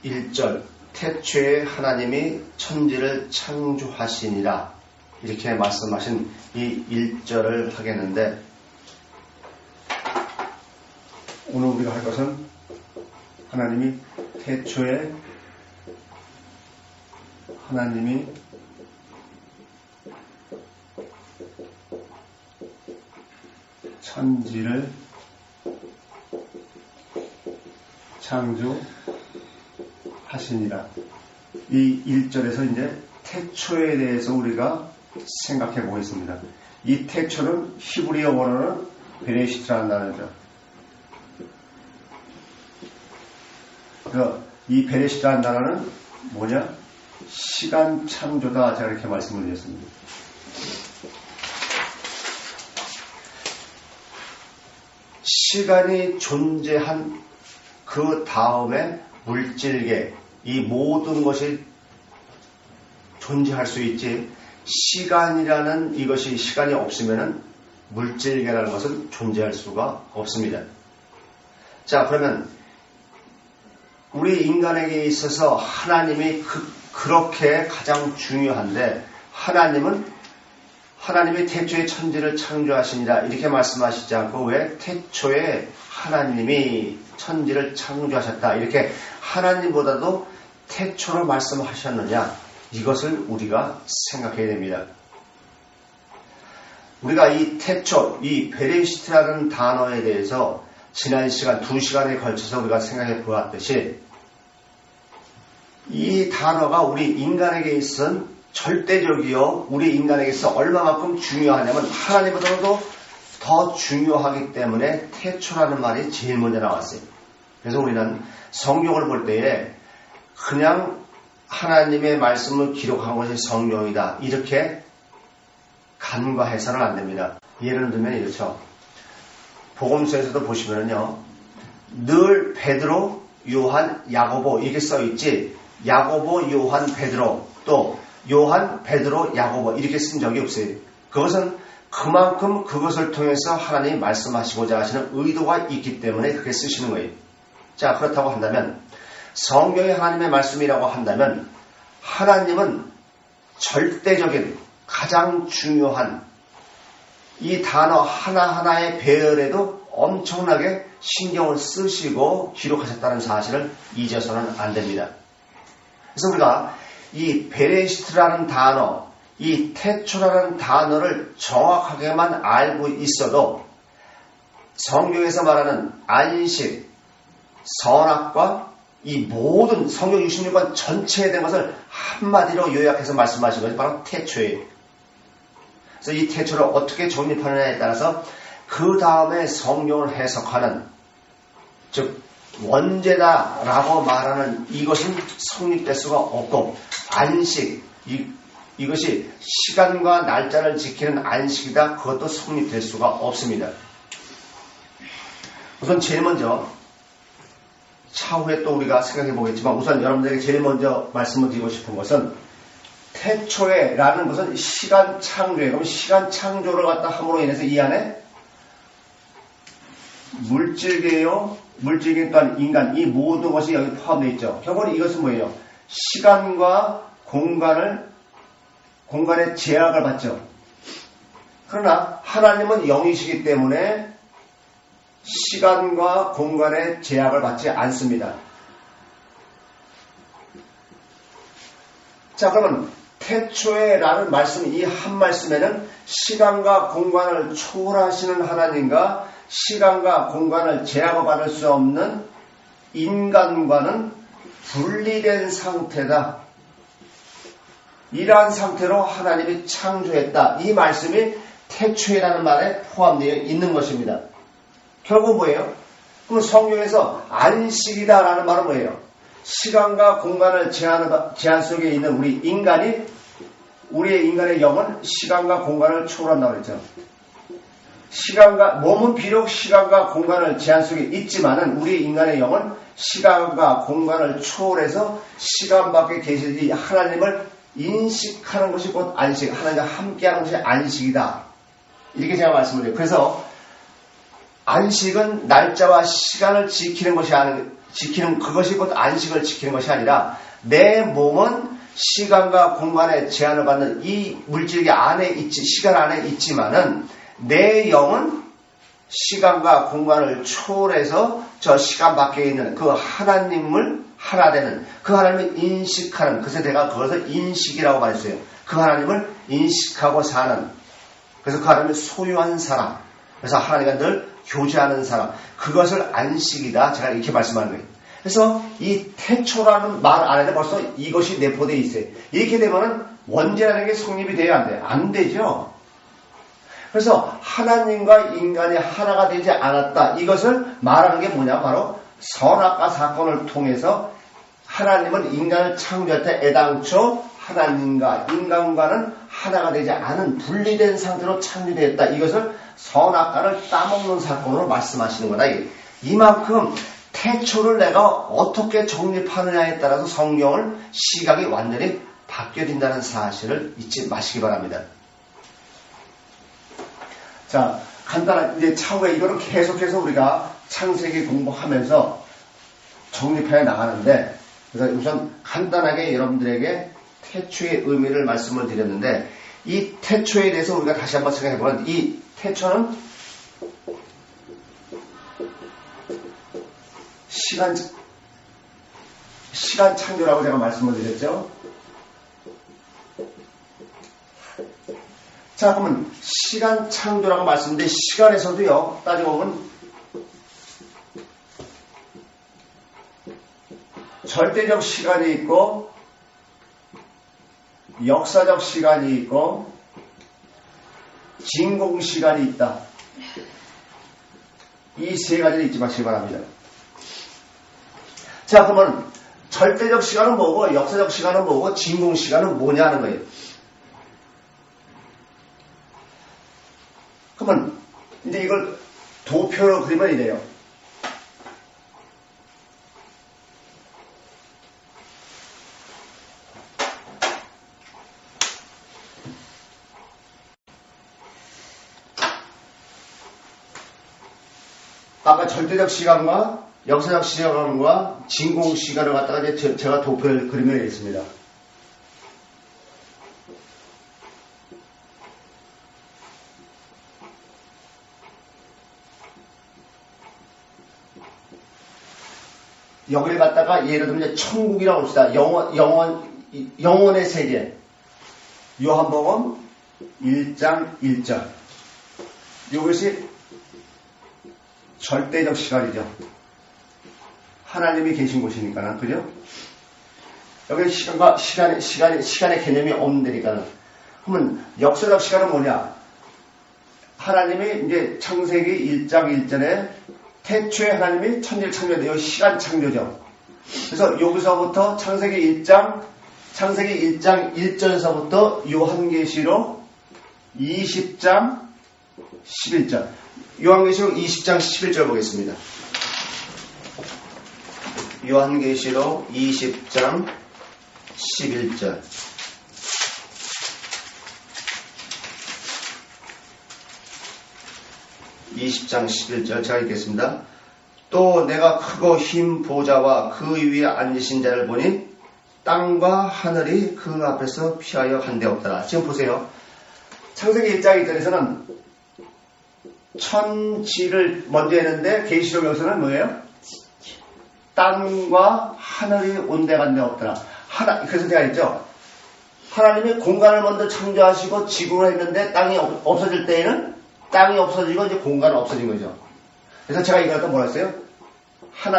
1절 태초에 하나님이 천지를 창조하시니라 이렇게 말씀하신 이 1절을 하겠는데, 오늘 우리가 할 것은 하나님이 태초에 하나님이 천지를 창조하시니라. 이 1절에서 이제 태초에 대해서 우리가 생각해 보겠습니다. 이 태초는 히브리어 원어는 베레시트라는 단어죠. 이 베레시트라는 단어는 뭐냐? 시간 창조다. 제가 이렇게 말씀을 드렸습니다. 시간이 존재한 그 다음에 물질계, 이 모든 것이 존재할 수 있지, 시간이라는 이것이 시간이 없으면은 물질계라는 것은 존재할 수가 없습니다. 자, 그러면 우리 인간에게 있어서 하나님이 그렇게 가장 중요한데, 하나님이 태초에 천지를 창조하시니라 이렇게 말씀하시지 않고 왜 태초에 하나님이 천지를 창조하셨다 이렇게 하나님보다도 태초로 말씀하셨느냐, 이것을 우리가 생각해야 됩니다. 우리가 이 태초, 이 베레시트라는 단어에 대해서 지난 시간 2시간에 걸쳐서 우리가 생각해 보았듯이, 이 단어가 우리 인간에게 있어서는 절대적이요, 우리 인간에게 있어 얼마만큼 중요하냐면 하나님보다도 더 중요하기 때문에 태초라는 말이 제일 먼저 나왔어요. 그래서 우리는 성경을 볼 때에 그냥 하나님의 말씀을 기록한 것이 성경이다 이렇게 간과해서는 안 됩니다. 예를 들면 이렇죠. 복음서에서도 보시면요, 늘 베드로, 요한, 야고보 이렇게 써있지, 야고보, 요한, 베드로, 또 요한, 베드로, 야고보 이렇게 쓴 적이 없어요. 그것은 그만큼 그것을 통해서 하나님이 말씀하시고자 하시는 의도가 있기 때문에 그렇게 쓰시는 거예요. 자, 그렇다고 한다면 성경이 하나님의 말씀이라고 한다면 하나님은 절대적인 가장 중요한 이 단어 하나하나의 배열에도 엄청나게 신경을 쓰시고 기록하셨다는 사실을 잊어서는 안 됩니다. 그래서 우리가 이 베레시트라는 단어, 이 태초라는 단어를 정확하게만 알고 있어도 성경에서 말하는 안식, 선악과 이 모든 성경 66권 전체에 대한 것을 한마디로 요약해서 말씀하신 것이 바로 태초예요. 그래서 이 태초를 어떻게 정립하느냐에 따라서 그 다음에 성경을 해석하는, 즉 원죄다라고 말하는 이것은 성립될 수가 없고, 안식, 이것이 시간과 날짜를 지키는 안식이다, 그것도 성립될 수가 없습니다. 우선 제일 먼저 차후에 또 우리가 생각해 보겠지만, 우선 여러분들에게 제일 먼저 말씀을 드리고 싶은 것은 태초에 라는 것은 시간 창조에, 그럼 시간 창조를 갖다 함으로 인해서 이 안에 물질계요, 물질계 또한 인간, 이 모든 것이 여기 포함되어 있죠. 결국은 이것은 뭐예요? 시간과 공간의 제약을 받죠. 그러나 하나님은 영이시기 때문에 시간과 공간의 제약을 받지 않습니다. 자, 그러면 태초에 라는 말씀, 이 한 말씀에는 시간과 공간을 초월하시는 하나님과 시간과 공간을 제약을 받을 수 없는 인간과는 분리된 상태다. 이러한 상태로 하나님이 창조했다. 이 말씀이 태초에라는 말에 포함되어 있는 것입니다. 결국 뭐예요? 그럼 성경에서 안식이다라는 말은 뭐예요? 시간과 공간을 제한 속에 있는 우리의 인간의 영은 시간과 공간을 초월한다고 그랬죠. 몸은 비록 시간과 공간을 제한 속에 있지만은 우리 인간의 영은 시간과 공간을 초월해서 시간 밖에 계시지 하나님을 인식하는 것이 곧 안식, 하나님과 함께하는 것이 안식이다. 이렇게 제가 말씀을 드려요. 그래서 안식은 날짜와 시간을 지키는 것이 지키는 그것이 곧 안식을 지키는 것이 아니라 내 몸은 시간과 공간의 제한을 받는 이 물질 안에 있지 시간 안에 있지만은 내 영은 시간과 공간을 초월해서 저 시간 밖에 있는 그 하나님을 하나 되는 그 하나님을 인식하는 그래서 내가 그것을 인식이라고 말했어요. 그 하나님을 인식하고 사는 그래서 그 하나님을 소유한 사람 그래서 하나님과 늘 교제하는 사람 그것을 안식이다 제가 이렇게 말씀하는 거예요. 그래서 이 태초라는 말 안에는 벌써 이것이 내포되어 있어요. 이렇게 되면은 원죄라는 게 성립이 돼야 안 돼요. 안 되죠. 그래서 하나님과 인간이 하나가 되지 않았다. 이것을 말하는 게 뭐냐? 바로 선악과 사건을 통해서 하나님은 인간을 창조할 때 애당초 하나님과 인간과는 하나가 되지 않은 분리된 상태로 창조되었다. 이것을 선악과를 따먹는 사건으로 말씀하시는 거다. 이만큼 태초를 내가 어떻게 정립하느냐에 따라서 성경을 시각이 완전히 바뀌어진다는 사실을 잊지 마시기 바랍니다. 자, 간단한, 이제 차후에 이거는 계속해서 우리가 창세기 공부하면서 정립해 나가는데, 그래서 우선 간단하게 여러분들에게 태초의 의미를 말씀을 드렸는데, 이 태초에 대해서 우리가 다시 한번 생각해보면, 이 태초는 시간 창조라고 제가 말씀을 드렸죠. 자, 그러면 시간 창조라고 말씀드렸는데 시간에서도요, 따지고 보면 절대적 시간이 있고 역사적 시간이 있고 진공 시간이 있다. 이 세 가지를 잊지 마시기 바랍니다. 자, 그러면 절대적 시간은 뭐고 역사적 시간은 뭐고 진공 시간은 뭐냐 하는 거예요. 그러면 이제 이걸 도표로 그리면 이래요. 아까 절대적 시간과 역사적 시간과 진공 시간을 갖다가 이제 제가 도표를 그리면 있습니다. 여기를 갖다가 예를 들면 이제 천국이라고 합시다. 영원의 세계. 요한복음 1장 1절. 이것이 절대적 시간이죠. 하나님이 계신 곳이니까는, 그죠? 여기 시간의 개념이 없는 데니까는. 그러면 역사적 시간은 뭐냐? 하나님이 이제 창세기 1장 1절에 태초에 하나님이 천지를 창조해요. 시간 창조죠. 그래서 여기서부터 창세기 1장 1절에서부터 요한계시록 20장 11절. 요한계시록 20장 11절 보겠습니다. 요한계시록 20장 11절. 제가 읽겠습니다. 또 내가 크고 흰 보좌와 그 위에 앉으신 자를 보니 땅과 하늘이 그 앞에서 피하여 한데 없더라. 지금 보세요. 창세기 1장 1절에서는 천지를 먼저 했는데 계시록 여기서는 뭐예요? 땅과 하늘이 온데간데 없더라. 그래서 제가 했죠. 하나님이 공간을 먼저 창조하시고 지구를 했는데 땅이 없어질 때에는 땅이 없어지고 이제 공간은 없어진 거죠. 그래서 제가 이걸 또 뭐라 했어요?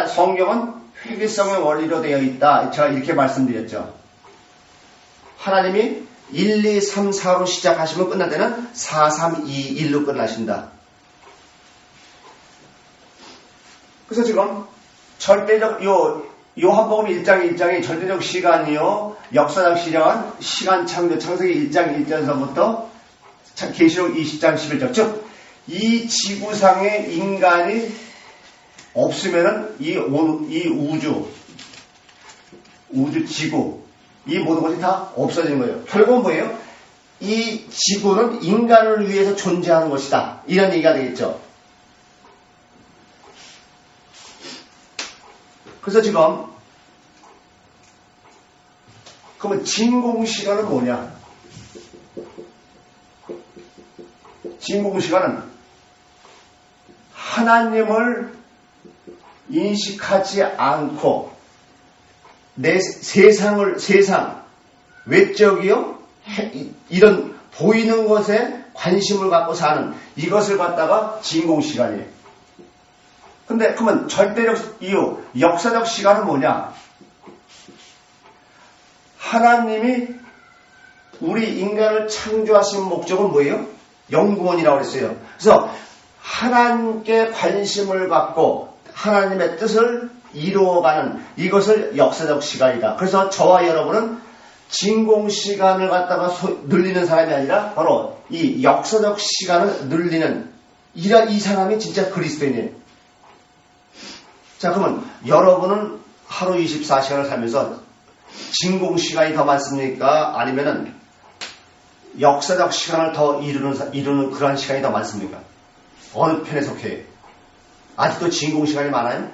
성경은 회귀성의 원리로 되어 있다. 제가 이렇게 말씀드렸죠. 하나님이 1, 2, 3, 4로 시작하시면 끝날 때는 4, 3, 2, 1로 끝나신다. 그래서 지금 절대적 요한복음 1장 1장이 절대적 시간이요 역사적 시간 창조 창세기 1장 1절에서부터 계시록 20장 11절. 즉 이 지구상의 인간이 없으면은 이 우주 지구 이 모든 것이 다 없어지는 거예요. 결국은 뭐예요? 이 지구는 인간을 위해서 존재하는 것이다. 이런 얘기가 되겠죠. 그래서 지금 그러면 진공시간은 뭐냐? 진공시간은 하나님을 인식하지 않고 내 세상 외적이요 이런 보이는 것에 관심을 갖고 사는 이것을 갖다가 진공시간이에요. 근데 그러면 절대적 이유, 역사적 시간은 뭐냐? 하나님이 우리 인간을 창조하신 목적은 뭐예요? 영구원이라고 했어요. 그래서 하나님께 관심을 갖고 하나님의 뜻을 이루어가는 이것을 역사적 시간이다. 그래서 저와 여러분은 진공시간을 갖다가 늘리는 사람이 아니라 바로 이 역사적 시간을 늘리는 이 사람이 진짜 그리스도인이에요. 자, 그러면 여러분은 하루 24시간을 살면서 진공시간이 더 많습니까? 아니면은 역사적 시간을 더 이루는 그런 시간이 더 많습니까? 어느 편에 속해요? 아직도 진공시간이 많아요?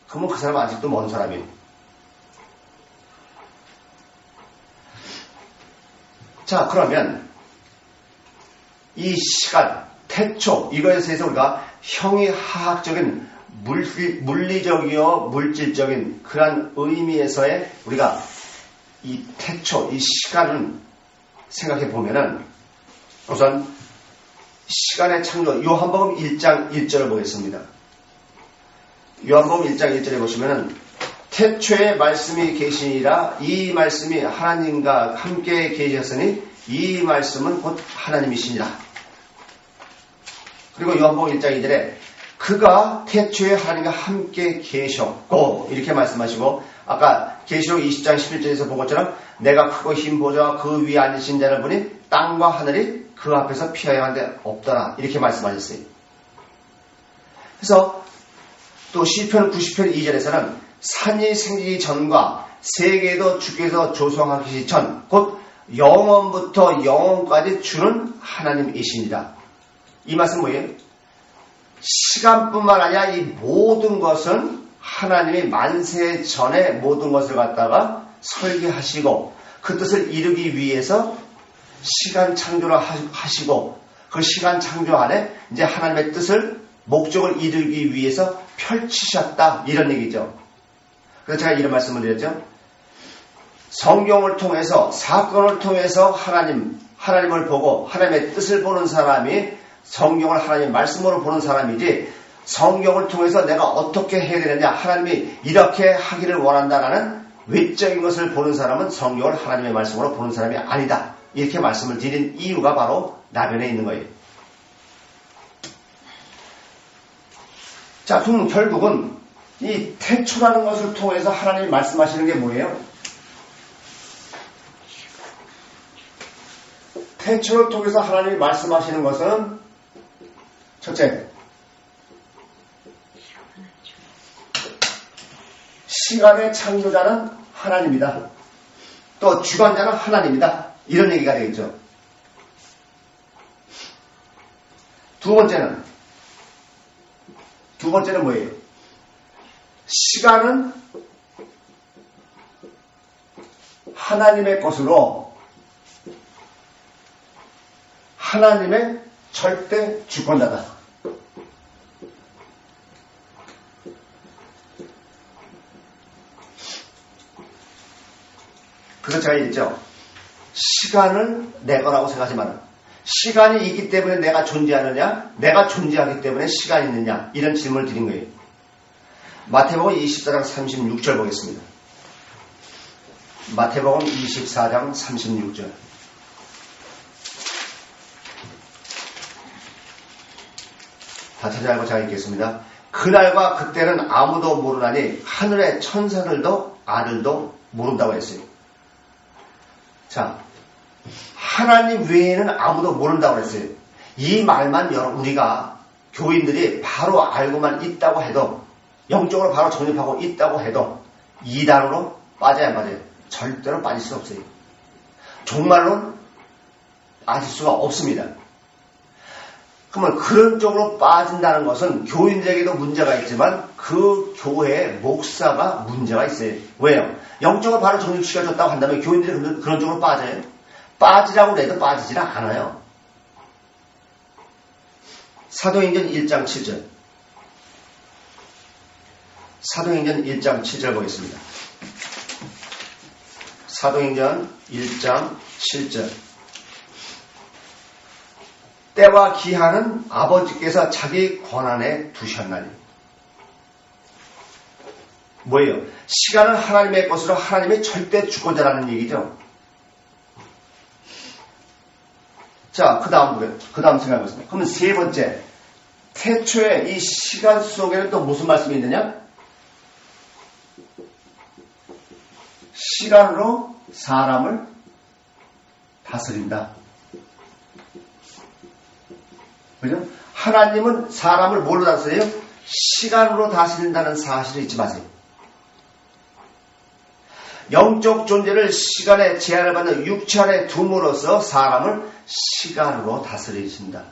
그러면 그 사람은 아직도 먼 사람이에요. 자, 그러면 이 시간, 태초, 이거에 대해서 우리가 형이하학적인 물리적이요 물질적인 그런 의미에서의 우리가 이 태초, 이 시간을 생각해 보면은 우선 시간의 창조, 요한복음 1장 1절을 보겠습니다. 요한복음 1장 1절에 보시면은 태초에 말씀이 계시니라 이 말씀이 하나님과 함께 계셨으니 이 말씀은 곧 하나님이시니라. 그리고 요한복음 1장 2절에 그가 태초에 하나님과 함께 계셨고 이렇게 말씀하시고 아까 계시록 20장 11절에서 본 것처럼 내가 크고 흰 보좌와 그 위에 앉으신 자를 보니 땅과 하늘이 그 앞에서 피하여 한데 없더라 이렇게 말씀하셨어요. 그래서 또 시편 90편 2절에서는 산이 생기기 전과 세계도 주께서 조성하기 전 곧 영원부터 영원까지 주는 하나님이십니다. 이 말씀은 뭐예요? 시간뿐만 아니라 이 모든 것은 하나님이 만세 전에 모든 것을 갖다가 설계하시고 그 뜻을 이루기 위해서 시간 창조를 하시고 그 시간 창조 안에 이제 하나님의 뜻을 목적을 이루기 위해서 펼치셨다 이런 얘기죠. 그래서 제가 이런 말씀을 드렸죠. 성경을 통해서 사건을 통해서 하나님을 보고 하나님의 뜻을 보는 사람이 성경을 하나님의 말씀으로 보는 사람이지 성경을 통해서 내가 어떻게 해야 되느냐 하나님이 이렇게 하기를 원한다라는 외적인 것을 보는 사람은 성경을 하나님의 말씀으로 보는 사람이 아니다. 이렇게 말씀을 드린 이유가 바로 나변에 있는 거예요. 자, 그럼 결국은 이 태초라는 것을 통해서 하나님이 말씀하시는 게 뭐예요? 태초를 통해서 하나님이 말씀하시는 것은 첫째, 시간의 창조자는 하나님이다. 또 주관자는 하나님이다. 이런 얘기가 되겠죠. 두 번째는 뭐예요? 시간은 하나님의 것으로 하나님의 절대 주권자다. 그래서 제가 얘기했죠. 시간을 내 거라고 생각하지 마라. 시간이 있기 때문에 내가 존재하느냐, 내가 존재하기 때문에 시간이 있느냐, 이런 질문을 드린 거예요. 마태복음 24장 36절 보겠습니다. 마태복음 24장 36절. 다 찾아알고 제가 읽겠습니다. 그날과 그때는 아무도 모르나니 하늘의 천사들도 아들도 모른다고 했어요. 자, 하나님 외에는 아무도 모른다고 했어요. 이 말만 우리가 교인들이 바로 알고만 있다고 해도 영적으로 바로 정립하고 있다고 해도 이단으로 빠져야 빠져요. 절대로 빠질 수 없어요. 정말로 빠질 수가 없습니다. 그러면 그런 쪽으로 빠진다는 것은 교인들에게도 문제가 있지만 그 교회의 목사가 문제가 있어요. 왜요? 영적으로 바로 정립시켜줬다고 한다면 교인들이 그런 쪽으로 빠져요? 빠지라고 해도 빠지질 않아요. 사도행전 1장 7절. 사도행전 1장 7절 보겠습니다. 사도행전 1장 7절. 때와 기한은 아버지께서 자기 권한에 두셨나니. 뭐예요? 시간은 하나님의 것으로 하나님이 절대 주권자라는 얘기죠. 자, 그 다음 생각해보겠습니다. 그러면 세 번째, 태초에 이 시간 속에는 또 무슨 말씀이 있느냐? 시간으로 사람을 다스린다. 그죠? 하나님은 사람을 뭘로 다스려요? 시간으로 다스린다는 사실을 잊지 마세요. 영적 존재를 시간에 제한을 받는 육체 안에 둠으로써 사람을 시간으로 다스리신다.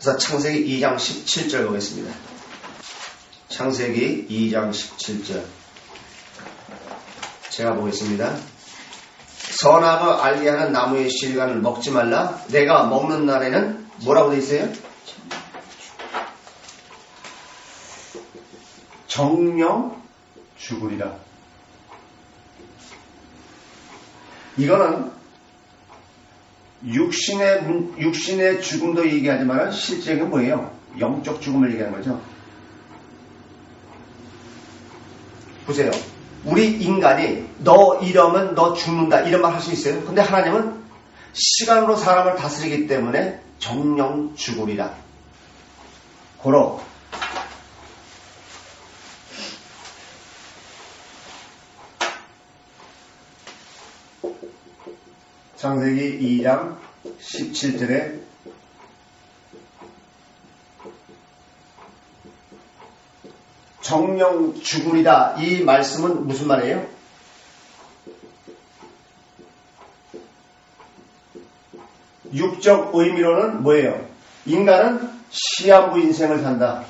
그래서 창세기 2장 17절 보겠습니다. 창세기 2장 17절. 제가 보겠습니다. 선악을 알게 하는 나무의 실과를 먹지 말라. 내가 먹는 날에는 뭐라고 되어 있어요? 정령 죽으리라. 이거는 육신의 죽음도 얘기하지만 실제는 뭐예요? 영적 죽음을 얘기하는 거죠. 보세요. 우리 인간이 너 이러면 너 죽는다 이런 말 할 수 있어요? 근데 하나님은 시간으로 사람을 다스리기 때문에 정령 죽으리라. 고로 창세기 2장 17절에 정령 죽으리다. 이 말씀은 무슨 말이에요? 육적 의미로는 뭐예요? 인간은 시한부 인생을 산다.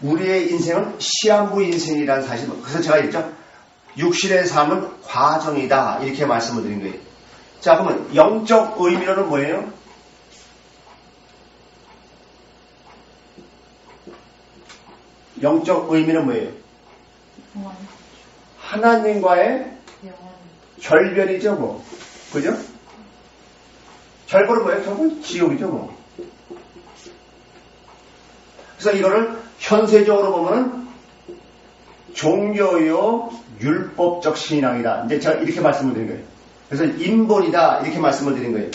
우리의 인생은 시한부 인생이라는 사실. 그래서 제가 했죠. 육신의 삶은 과정이다. 이렇게 말씀을 드린 거예요. 자, 그러면 영적 의미로는 뭐예요? 영적 의미는 뭐예요? 하나님과의 결별이죠, 뭐. 그죠? 결별은 뭐예요? 결국은 지옥이죠, 뭐. 그래서 이거를 현세적으로 보면은 종교요 율법적 신앙이다. 이제 제가 이렇게 말씀을 드린 거예요. 그래서 인본이다. 이렇게 말씀을 드린 거예요.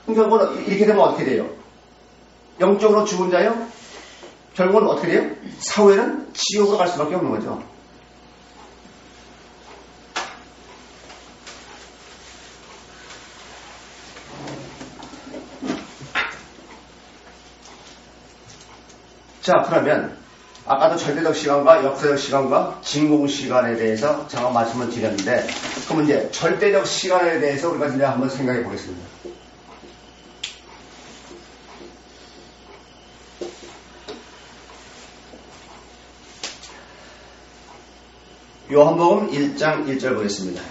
그러니까 이렇게 되면 어떻게 돼요? 영적으로 죽은 자요? 결국은 어떻게 돼요? 사후에는 지옥으로 갈 수밖에 없는 거죠. 자, 그러면 아까도 절대적 시간과 역사적 시간과 진공 시간에 대해서 제가 말씀을 드렸는데, 그럼 이제 절대적 시간에 대해서 우리가 이제 한번 생각해 보겠습니다. 요한복음 1장 1절 보겠습니다.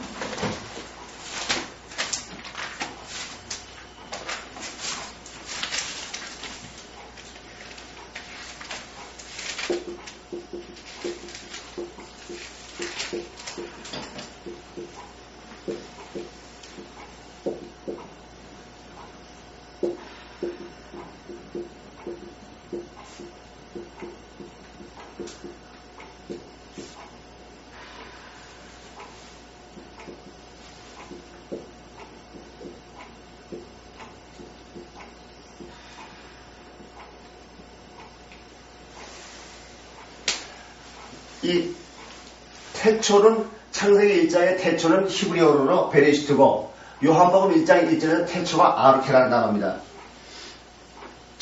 이 태초는 창세기 1장의 태초는 히브리어로 베레시트고 요한복음 1장 1절에는 태초가 아르케라는 단어입니다.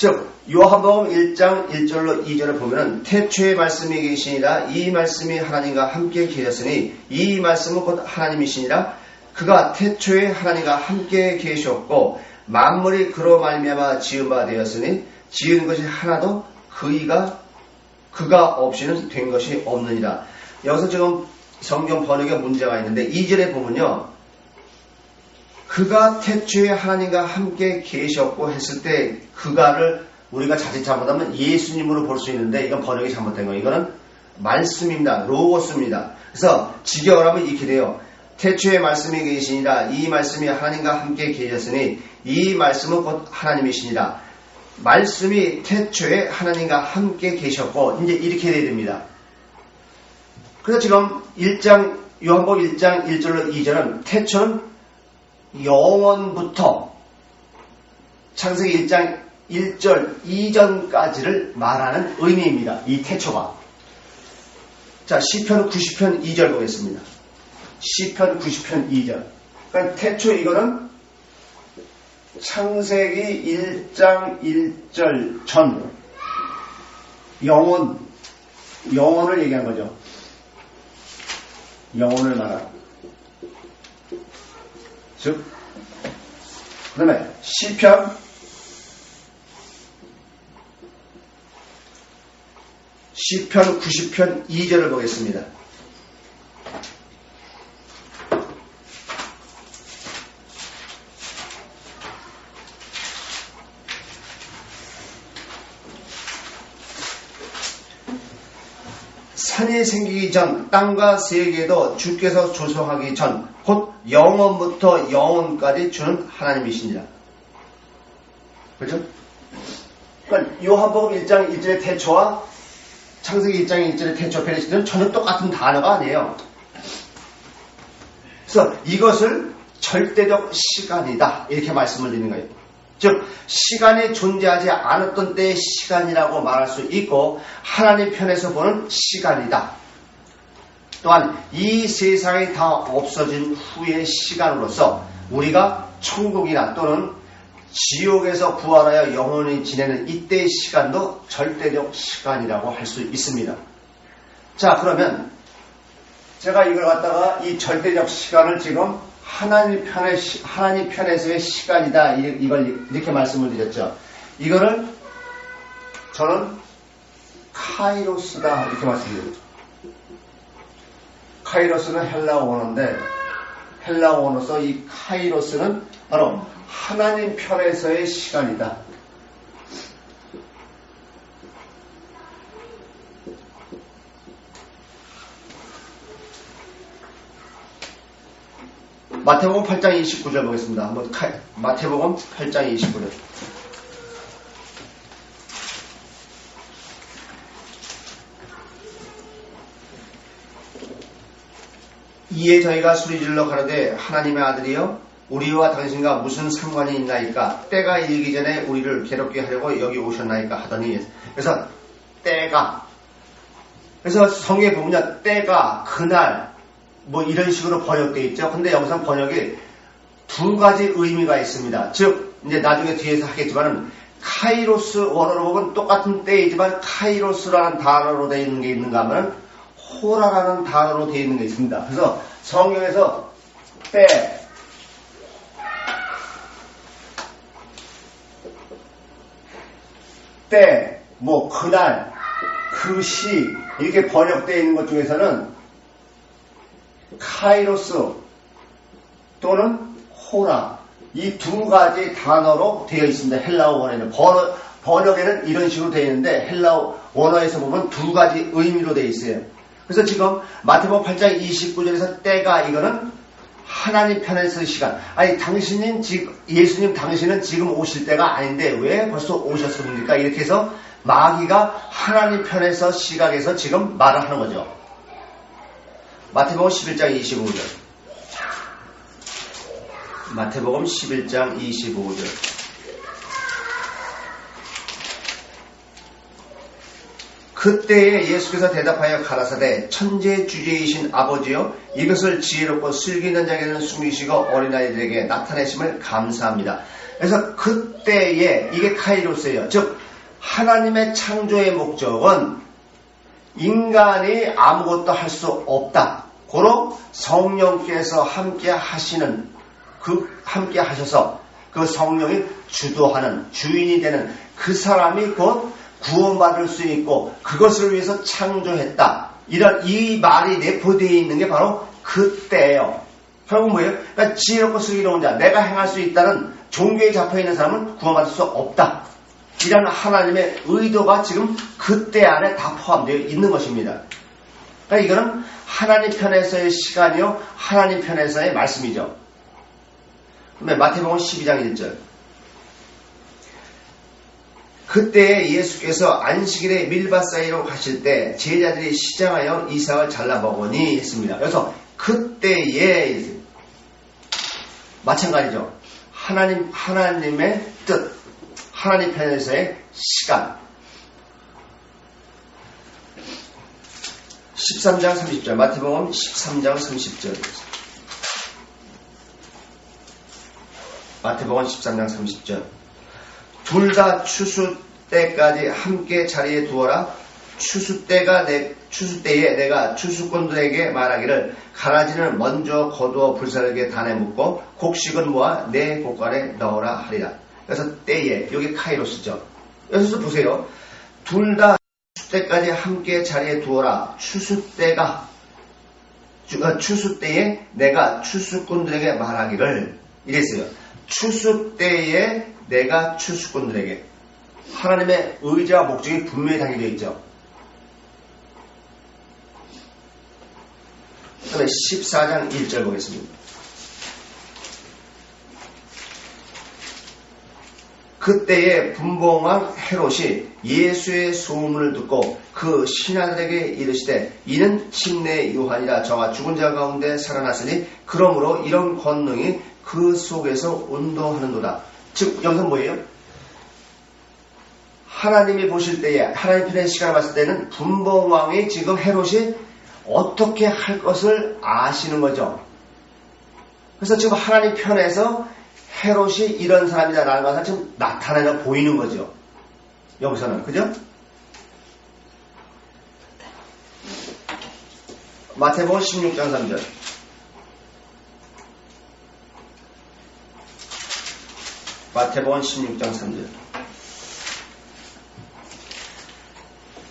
즉 요한복음 1장 1절로 2절을 보면은 태초에 말씀이 계시니라 이 말씀이 하나님과 함께 계셨으니 이 말씀은 곧 하나님이시니라 그가 태초에 하나님과 함께 계셨고 만물이 그로 말미암아 지은 바 되었으니 지은 것이 하나도 그가 없이는 된 것이 없느니라. 여기서 지금 성경 번역에 문제가 있는데 2절에 보면요. 그가 태초에 하나님과 함께 계셨고 했을 때 그가를 우리가 자칫 잘못하면 예수님으로 볼 수 있는데 이건 번역이 잘못된 거예요. 이거는 말씀입니다. 로고스입니다. 그래서 직역을 하면 이렇게 돼요. 태초에 말씀이 계시니라 이 말씀이 하나님과 함께 계셨으니 이 말씀은 곧 하나님이시니라. 말씀이 태초에 하나님과 함께 계셨고 이제 이렇게 돼야 됩니다. 그래서 지금 요한복음 1장 1절로 2절은 태초는 영원부터 창세기 1장 1절 이전까지를 말하는 의미입니다. 이 태초가. 자, 시편 90편 2절 보겠습니다. 시편 90편 2절. 그러니까 태초 이거는 창세기 1장 1절 전 영혼을 얘기한 거죠. 영혼을 말하는. 즉, 그 다음에 시편 90편 2절을 보겠습니다. 산이 생기기 전 땅과 세계도 주께서 조성하기 전 곧 영원부터 영원까지 주는 하나님이시니라. 그렇죠? 그러니까 요한복음 1장 1절의 태초와 창세기 1장 1절의 태초 페레시는 전혀 똑같은 단어가 아니에요. 그래서 이것을 절대적 시간이다 이렇게 말씀을 드리는 거예요. 즉 시간이 존재하지 않았던 때의 시간이라고 말할 수 있고 하나님 편에서 보는 시간이다. 또한 이 세상이 다 없어진 후의 시간으로서 우리가 천국이나 또는 지옥에서 부활하여 영원히 지내는 이때의 시간도 절대적 시간이라고 할 수 있습니다. 자, 그러면 제가 이걸 갖다가 이 절대적 시간을 지금 하나님 편에서의 시간이다 이걸 이렇게 말씀을 드렸죠. 이거를 저는 카이로스다 이렇게 말씀드렸죠. 카이로스는 헬라어 원어인데 헬라어 원어서 이 카이로스는 바로 하나님 편에서의 시간이다. 마태복음 8장 29절 보겠습니다. 한번 마태복음 8장 29절. 이에 저희가 소리질러 가로되 하나님의 아들이여 우리와 당신과 무슨 상관이 있나이까 때가 이르기 전에 우리를 괴롭게 하려고 여기 오셨나이까 하더니 그래서 때가 그래서 성경에 보면 때가 그날 뭐 이런 식으로 번역되어 있죠. 근데 여기서 번역이 두 가지 의미가 있습니다. 즉 이제 나중에 뒤에서 하겠지만은 카이로스 원어로 보면 똑같은 때이지만 카이로스라는 단어로 되어 있는 게 있는가 하면 호라라는 단어로 되어 있는 게 있습니다. 그래서 성경에서 때, 뭐 그날, 그 시 이렇게 번역되어 있는 것 중에서는 카이로스 또는 호라 이 두 가지 단어로 되어 있습니다. 헬라어 원어에는 번역에는 이런 식으로 되어 있는데 헬라어 원어에서 보면 두 가지 의미로 되어 있어요. 그래서 지금 마태복음 8장 29절에서 때가 이거는 하나님 편에서의 시간. 아니 예수님 당신은 지금 오실 때가 아닌데 왜 벌써 오셨습니까? 이렇게 해서 마귀가 하나님 편에서 시각에서 지금 말을 하는 거죠. 마태복음 11장 25절. 마태복음 11장 25절. 그때에 예수께서 대답하여 가라사대 천재 주제이신 아버지여 이것을 지혜롭고 슬기 있는 자에게는 숨기시고 어린아이들에게 나타내심을 감사합니다. 그래서 그때에 이게 카이로스예요. 즉 하나님의 창조의 목적은 인간이 아무것도 할 수 없다. 고로 성령께서 함께 하시는 함께 하셔서 그 성령이 주도하는 주인이 되는 그 사람이 곧 구원받을 수 있고 그것을 위해서 창조했다. 이런 이 말이 내포되어 있는 게 바로 그때예요. 결국 뭐예요? 그러니까 지혜롭고 슬기로운 자, 내가 행할 수 있다는 종교에 잡혀있는 사람은 구원받을 수 없다. 이런 하나님의 의도가 지금 그때 안에 다 포함되어 있는 것입니다. 그러니까 이거는 하나님 편에서의 시간이요, 하나님 편에서의 말씀이죠. 그다음에 마태복음 12장 1절. 그때 예수께서 안식일에 밀밭 사이로 가실 때 제자들이 시장하여 이삭을 잘라 먹으니 했습니다. 그래서 그때에 마찬가지죠. 하나님의 뜻, 하나님 편에서의 시간. 13장 30절, 마태복음 13장 30절. 마태복음 13장 30절. 둘 다 추수 때까지 함께 자리에 두어라. 추수 때에 내가 추수꾼들에게 말하기를 가라지는 먼저 거두어 불사르게 단에 묶고 곡식은 모아 내 곡간에 넣어라 하리라. 그래서 때에, 여기 카이로스죠. 여기서 보세요. 둘 다 추수 때까지 함께 자리에 두어라. 추수 때에 내가 추수꾼들에게 말하기를 이랬어요. 추수 때에 내가 추수꾼들에게. 하나님의 의지와 목적이 분명히 담겨져 있죠. 그 다음에 14장 1절 보겠습니다. 그때에 분봉왕 헤롯이 예수의 소문을 듣고 그 신하들에게 이르시되 이는 침례 요한이라 저가 죽은 자 가운데 살아났으니 그러므로 이런 권능이 그 속에서 운동하는도다. 즉 여기서 뭐예요? 하나님이 보실 때에 하나님 편의 시간을 봤을 때는 분봉왕이 지금 헤롯이 어떻게 할 것을 아시는 거죠. 그래서 지금 하나님 편에서 헤롯이 이런 사람이다라는 것을 지금 나타내려 보이는 거죠. 여기서는. 그죠? 마태복음 16장 3절. 마태복음 16장 3절.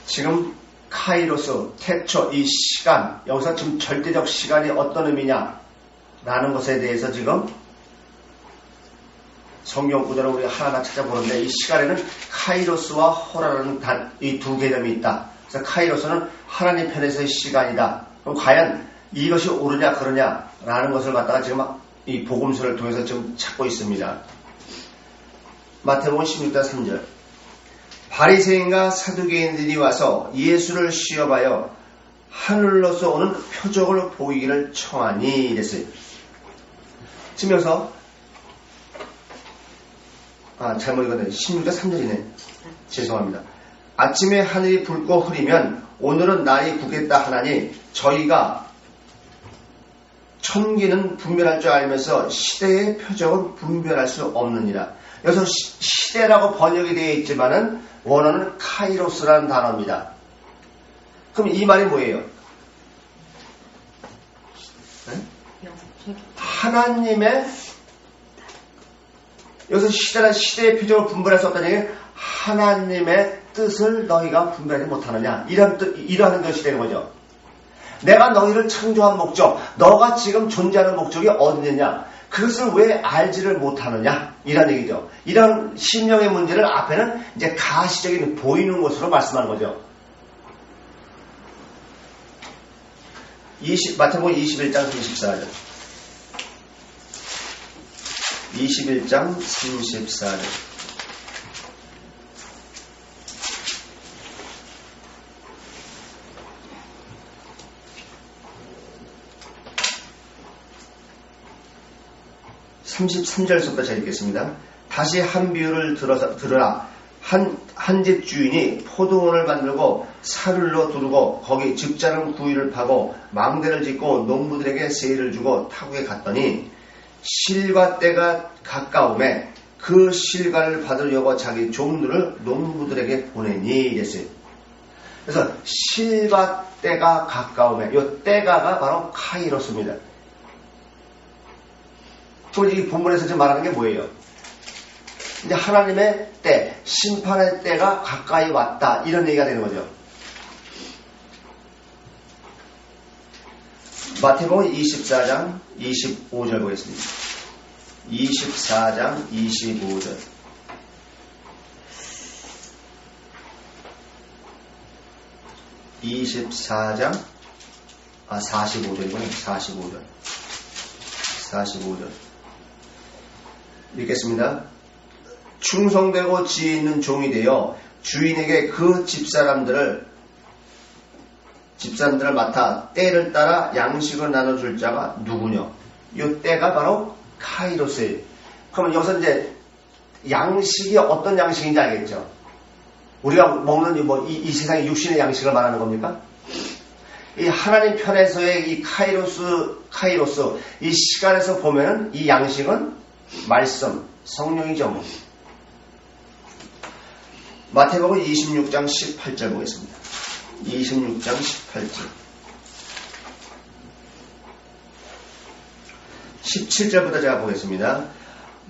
지금 카이로스, 태초, 이 시간, 여기서 지금 절대적 시간이 어떤 의미냐라는 것에 대해서 지금 성경 구절을 우리가 하나하나 찾아보는데 이 시간에는 카이로스와 호라라는 이 두 개념이 있다. 그래서 카이로스는 하나님 편에서의 시간이다. 그럼 과연 이것이 옳으냐 그러냐라는 것을 갖다가 지금 이 복음서를 통해서 지금 찾고 있습니다. 마태복음 16장 3절. 바리새인과 사두개인들이 와서 예수를 시험하여 하늘로서 오는 표적을 보이기를 청하니 이랬어요. 지금 여기서 잘못 읽었네. 16장 3절이네. 죄송합니다. 아침에 하늘이 붉고 흐리면 오늘은 날이 굳겠다 하나니 저희가 천기는 분별할 줄 알면서 시대의 표적은 분별할 수 없느니라. 여기서 시대라고 번역이 되어 있지만은 원어는 카이로스라는 단어입니다. 그럼 이 말이 뭐예요? 네? 하나님의 여기서 시대의 표적을 분별할 수 없다는 얘기는 하나님의 뜻을 너희가 분별하지 못하느냐 이러한 것이 되는 거죠. 내가 너희를 창조한 목적, 너가 지금 존재하는 목적이 어디냐, 그것을 왜 알지를 못하느냐 이런 얘기죠. 이런 심령의 문제를 앞에는 이제 가시적인 보이는 것으로 말씀하는 거죠. 마태복음 21장 34절. 21장 34절. (33절부터) 잘 읽겠습니다. 다시 한 비유를 들으라. 한 집 주인이 포도원을 만들고 사흘로 두르고 거기 즙자른 구유를 파고 망대를 짓고 농부들에게 세일을 주고 타국에 갔더니 실과 때가 가까움에 그 실과를 받으려고 자기 종들을 농부들에게 보내니 이랬어요. 그래서 실과 때가 가까우면 이 때가가 바로 카이로스입니다. 그럼 이 본문에서 지금 말하는 게 뭐예요? 이제 하나님의 때, 심판의 때가 가까이 왔다 이런 얘기가 되는 거죠. 마태복음 24장 25절 보겠습니다. 24장 25절. (24장) 45절이군요. 45절 읽겠습니다. 충성되고 지혜 있는 종이 되어 주인에게 그 집사람들을 맡아 때를 따라 양식을 나눠줄 자가 누구냐? 이 때가 바로 카이로스예요. 그러면 여기서 이제 양식이 어떤 양식인지 알겠죠? 우리가 먹는 이 세상의 육신의 양식을 말하는 겁니까? 이 하나님 편에서의 이 카이로스 이 시간에서 보면은 이 양식은 말씀, 성령이죠. 마태복음 26장 18절 보겠습니다. 26장 18절. 17절부터 제가 보겠습니다.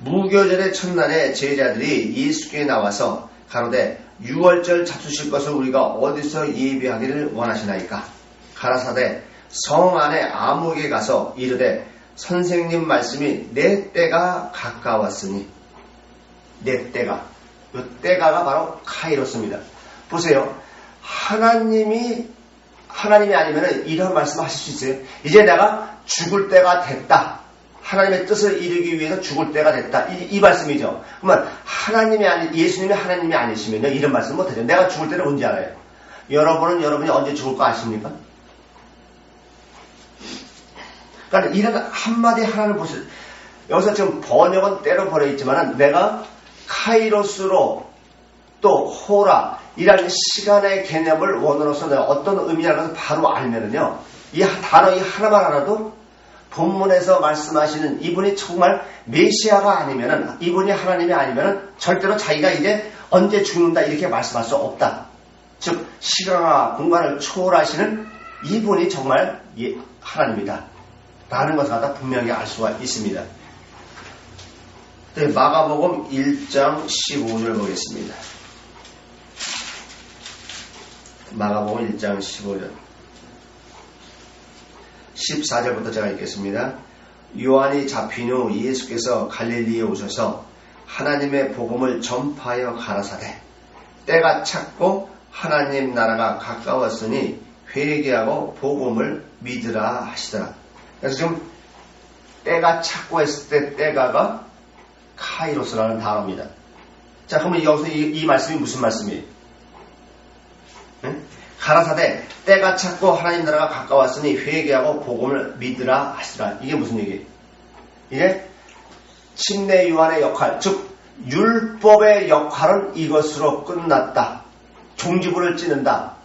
무교절의 첫날에 제자들이 예수께 나와서 가로되 유월절 잡수실 것을 우리가 어디서 예비하기를 원하시나이까? 가라사대 성 안에 아무에게 가서 이르되 선생님 말씀이 내 때가 가까웠으니 내 때가 이 때가가 바로 카이로스입니다. 보세요. 하나님이 아니면 이런 말씀 하실 수 있어요. 이제 내가 죽을 때가 됐다. 하나님의 뜻을 이루기 위해서 죽을 때가 됐다. 이 말씀이죠. 그러면 예수님이 하나님이 아니시면요. 이런 말씀 못하죠. 내가 죽을 때는 언제 알아요? 여러분이 언제 죽을 거 아십니까? 그러니까 이런 한마디 하나는 보세요. 여기서 지금 번역은 때로 버려 있지만은 내가 카이로스로 또 호라 이라는 시간의 개념을 원어로서 내가 어떤 의미라는 것을 바로 알면은요. 이 단어 이 하나만 알아도 본문에서 말씀하시는 이분이 정말 메시아가 아니면은 이분이 하나님이 아니면은 절대로 자기가 이제 언제 죽는다 이렇게 말씀할 수 없다. 즉 시간과 공간을 초월하시는 이분이 정말 하나님이다. 라는 것을 갖다 분명히 알 수가 있습니다. 네, 마가복음 1장 15절 보겠습니다. 마가복음 1장 15절 14절부터 제가 읽겠습니다. 요한이 잡힌 후 예수께서 갈릴리에 오셔서 하나님의 복음을 전파하여 가라사대 때가 찼고 하나님 나라가 가까웠으니 회개하고 복음을 믿으라 하시더라. 그래서 지금 때가 찼고 했을 때 때가가 카이로스라는 단어입니다. 자, 그러면 여기서 이 말씀이 무슨 말씀이에요? 응? 가라사대 때가 찼고 하나님 나라가 가까웠으니 회개하고 복음을 믿으라 하시더라. 이게 무슨 얘기예요? 이게 침례 요한의 역할, 즉 율법의 역할은 이것으로 끝났다. 종지부를 찌는다.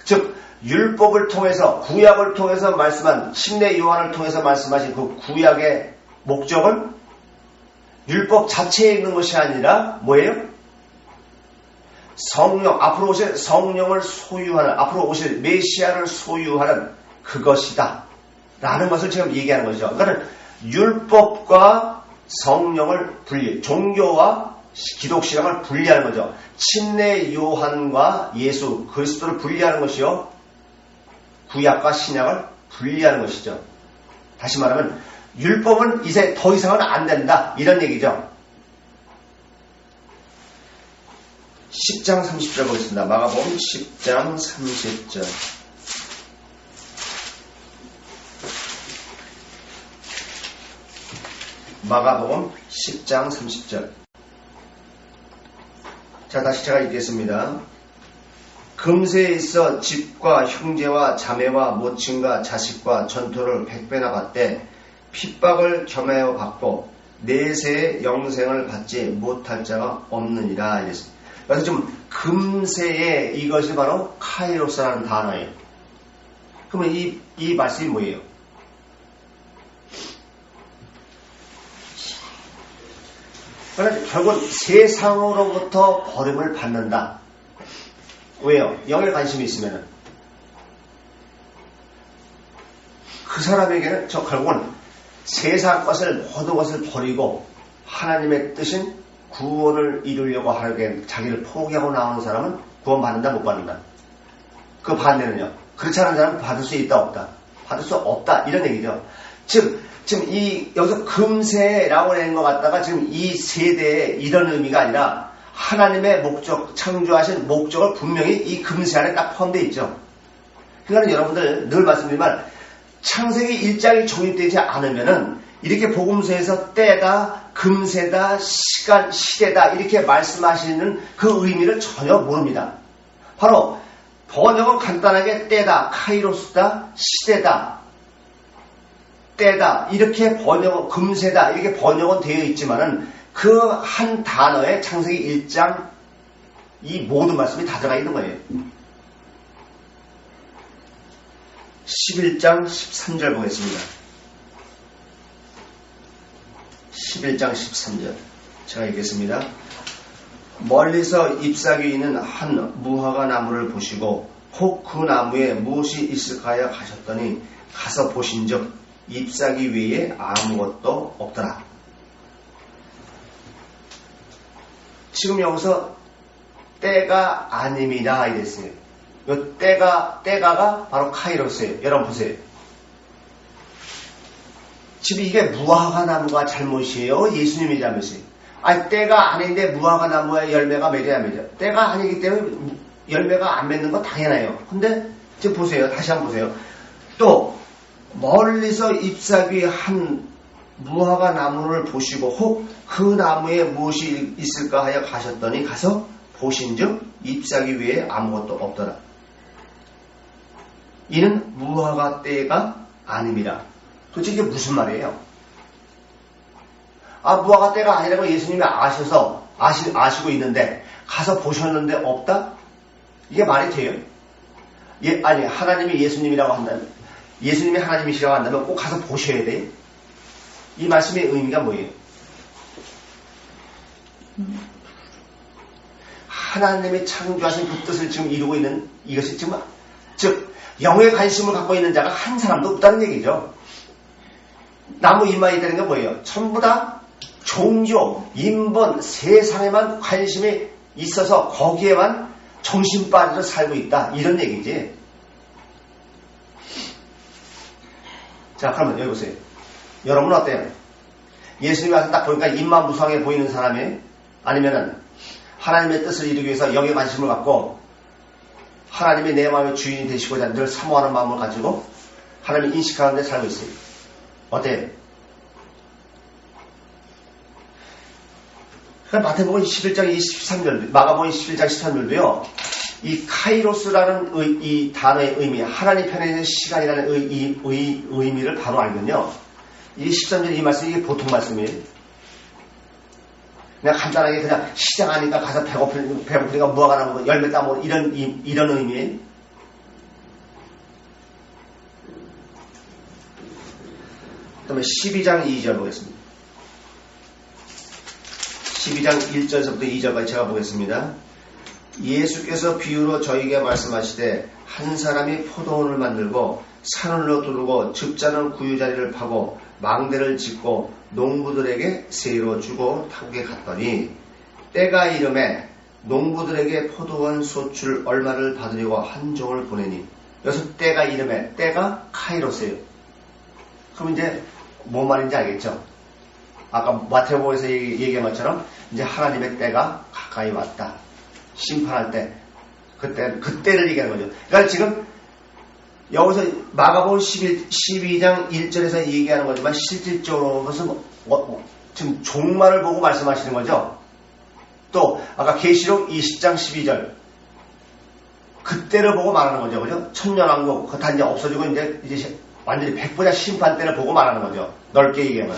즉 율법을 통해서 구약을 통해서 말씀한 침례 요한을 통해서 말씀하신 그 구약의 목적은 율법 자체에 있는 것이 아니라 뭐예요? 성령, 앞으로 오실 성령을 소유하는, 앞으로 오실 메시아를 소유하는 그것이다 라는 것을 지금 얘기하는 거죠. 그러니까 율법과 성령을 종교와 기독신앙을 분리하는 거죠. 침례 요한과 예수 그리스도를 분리하는 것이요, 구약과 신약을 분리하는 것이죠. 다시 말하면 율법은 이제 더 이상은 안 된다 이런 얘기죠. 10장 30절 보겠습니다. 마가복음 10장 30절. 마가복음 10장 30절. 자, 다시 제가 읽겠습니다. 금세에 있어 집과 형제와 자매와 모친과 자식과 전토를 100배나 받되 핍박을 겸하여 받고 내세의 영생을 받지 못할 자가 없느니라 이랬습니다. 그래서 좀 금세에 이것이 바로 카이로스라는 단어예요. 그러면 이 말씀이 뭐예요? 그러나 결국은 세상으로부터 버림을 받는다. 왜요? 영에 관심이 있으면은 그 사람에게는 결국은 세상 것을 모든 것을 버리고 하나님의 뜻인 구원을 이루려고 하게 자기를 포기하고 나오는 사람은 구원받는다 못 받는다. 그 반대는요. 그렇지 않은 사람은 받을 수 있다 없다. 받을 수 없다 이런 얘기죠. 지금 여기서 금세라고 낸 것 같다가 지금 이 세대의 이런 의미가 아니라 하나님의 목적, 창조하신 목적을 분명히 이 금세 안에 딱 포함되어 있죠. 그러니까 여러분들 늘 말씀드리지만 창세기 1장이 정립되지 않으면은 이렇게 복음서에서 때다, 금세다, 시간, 시대다 이렇게 말씀하시는 그 의미를 전혀 모릅니다. 바로 번역은 간단하게 때다, 카이로스다, 시대다, 때다 이렇게 번역, 금세다 이렇게 번역은 되어 있지만은 그 한 단어에 창세기 1장 이 모든 말씀이 다 들어가 있는 거예요. 11장 13절 보겠습니다. 11장 13절 제가 읽겠습니다. 멀리서 잎사귀 있는 한 무화과 나무를 보시고 혹 그 나무에 무엇이 있을까 하여 가셨더니 가서 보신즉 잎사귀 외에 아무것도 없더라. 지금 여기서 때가 아님이라 이랬어요. 이 때가가 바로 카이로스예요. 여러분 보세요. 지금 이게 무화과 나무가 잘못이에요? 예수님이 잘못이에요? 아니 때가 아닌데 무화과 나무에 열매가 맺어야 맺어요. 때가 아니기 때문에 열매가 안 맺는 건 당연해요. 근데 지금 보세요. 다시 한번 보세요. 또 멀리서 잎사귀 한 무화과 나무를 보시고 혹 그 나무에 무엇이 있을까 하여 가셨더니 가서 보신즉 잎사귀 외에 아무것도 없더라. 이는 무화과 때가 아님이라. 도대체 이게 무슨 말이에요? 무화과 때가 아니라고 예수님이 아시고 있는데 가서 보셨는데 없다? 이게 말이 돼요? 아니 하나님이 예수님이라고 한다면 예수님이 하나님이시라고 한다면 꼭 가서 보셔야 돼요? 이 말씀의 의미가 뭐예요? 하나님이 창조하신 그 뜻을 지금 이루고 있는 이것이 지금 즉 영의 관심을 갖고 있는 자가 한 사람도 없다는 얘기죠. 나무 잎만 있다는 게 뭐예요? 전부 다 종교, 인본, 세상에만 관심이 있어서 거기에만 정신 빠져서 살고 있다. 이런 얘기지. 자, 그러면 여기 보세요. 여러분은 어때요? 예수님이 와서 딱 보니까 입만 무성해 보이는 사람이 아니면은 하나님의 뜻을 이루기 위해서 영의 관심을 갖고 하나님이 내 마음의 주인이 되시고자 늘 사모하는 마음을 가지고 하나님을 인식하는 데 살고 있어요. 어때요? 그러니까 마태복음 11장 23절, 마가복음 11장 13절도요. 이 카이로스라는 이 단어의 의미, 하나님 편에 있는 시간이라는 의미를 바로 알면요. 이 13절 이 말씀이 이게 보통 말씀이에요. 그냥 간단하게 그냥 시장 하니까 가서 배고프니까 무화과 나무 열매 따먹고 이런 의미예요. 그 다음에 12장 2절 보겠습니다. 12장 1절에서부터 2절까지 제가 보겠습니다. 예수께서 비유로 저에게 말씀하시되 한 사람이 포도원을 만들고 산을로 두르고 즙자는 구유자리를 파고 망대를 짓고 농부들에게 세로 주고 타국에 갔더니 때가 이름에 농부들에게 포도원 소출 얼마를 받으려고 한 종을 보내니 여기서 때가 이름에 때가 카이로스예요. 그럼 이제 뭔 말인지 알겠죠? 아까 마태복음에서 얘기한 것처럼 이제 하나님의 때가 가까이 왔다. 심판할 때 그때를 얘기하는 거죠. 그러니까 지금 여기서 마가복음 12장 1절에서 얘기하는 거지만 실질적으로 그것은 지금 종말을 보고 말씀하시는 거죠. 또 아까 계시록 20장 12절 그때를 보고 말하는 거죠. 그죠? 천년왕국 그거 다 이제 없어지고 이제 완전히 100% 심판 때를 보고 말하는 거죠. 넓게 얘기하면.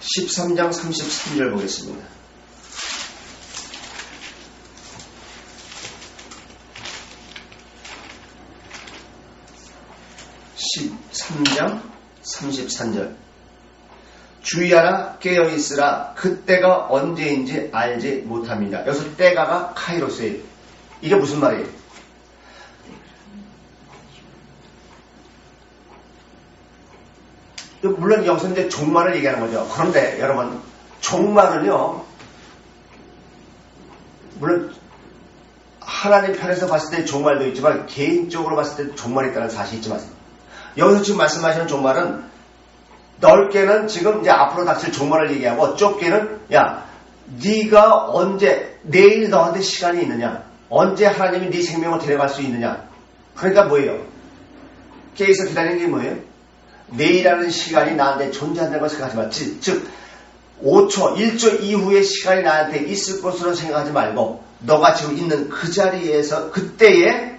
십 13장 33절 보겠습니다. 13장 33절 23절. 주의하라 깨어있으라 그때가 언제인지 알지 못합니다. 여기서 때가가 카이로스예요. 이게 무슨 말이에요? 물론 여기서 이제 종말을 얘기하는 거죠. 그런데 여러분 종말은요 물론 하나님 편에서 봤을 때 종말도 있지만 개인적으로 봤을 때 종말이 있다는 사실이 있지 마세요. 여기서 지금 말씀하시는 종말은 넓게는 지금 이제 앞으로 닥칠 종말을 얘기하고 좁게는 야 네가 언제 내일 너한테 시간이 있느냐 언제 하나님이 네 생명을 데려갈 수 있느냐 그러니까 뭐예요? 깨어서 기다리는 게 뭐예요? 내일이라는 시간이 나한테 존재한다는 걸 생각하지 마. 즉 5초, 1초 이후의 시간이 나한테 있을 것으로 생각하지 말고 너가 지금 있는 그 자리에서 그때에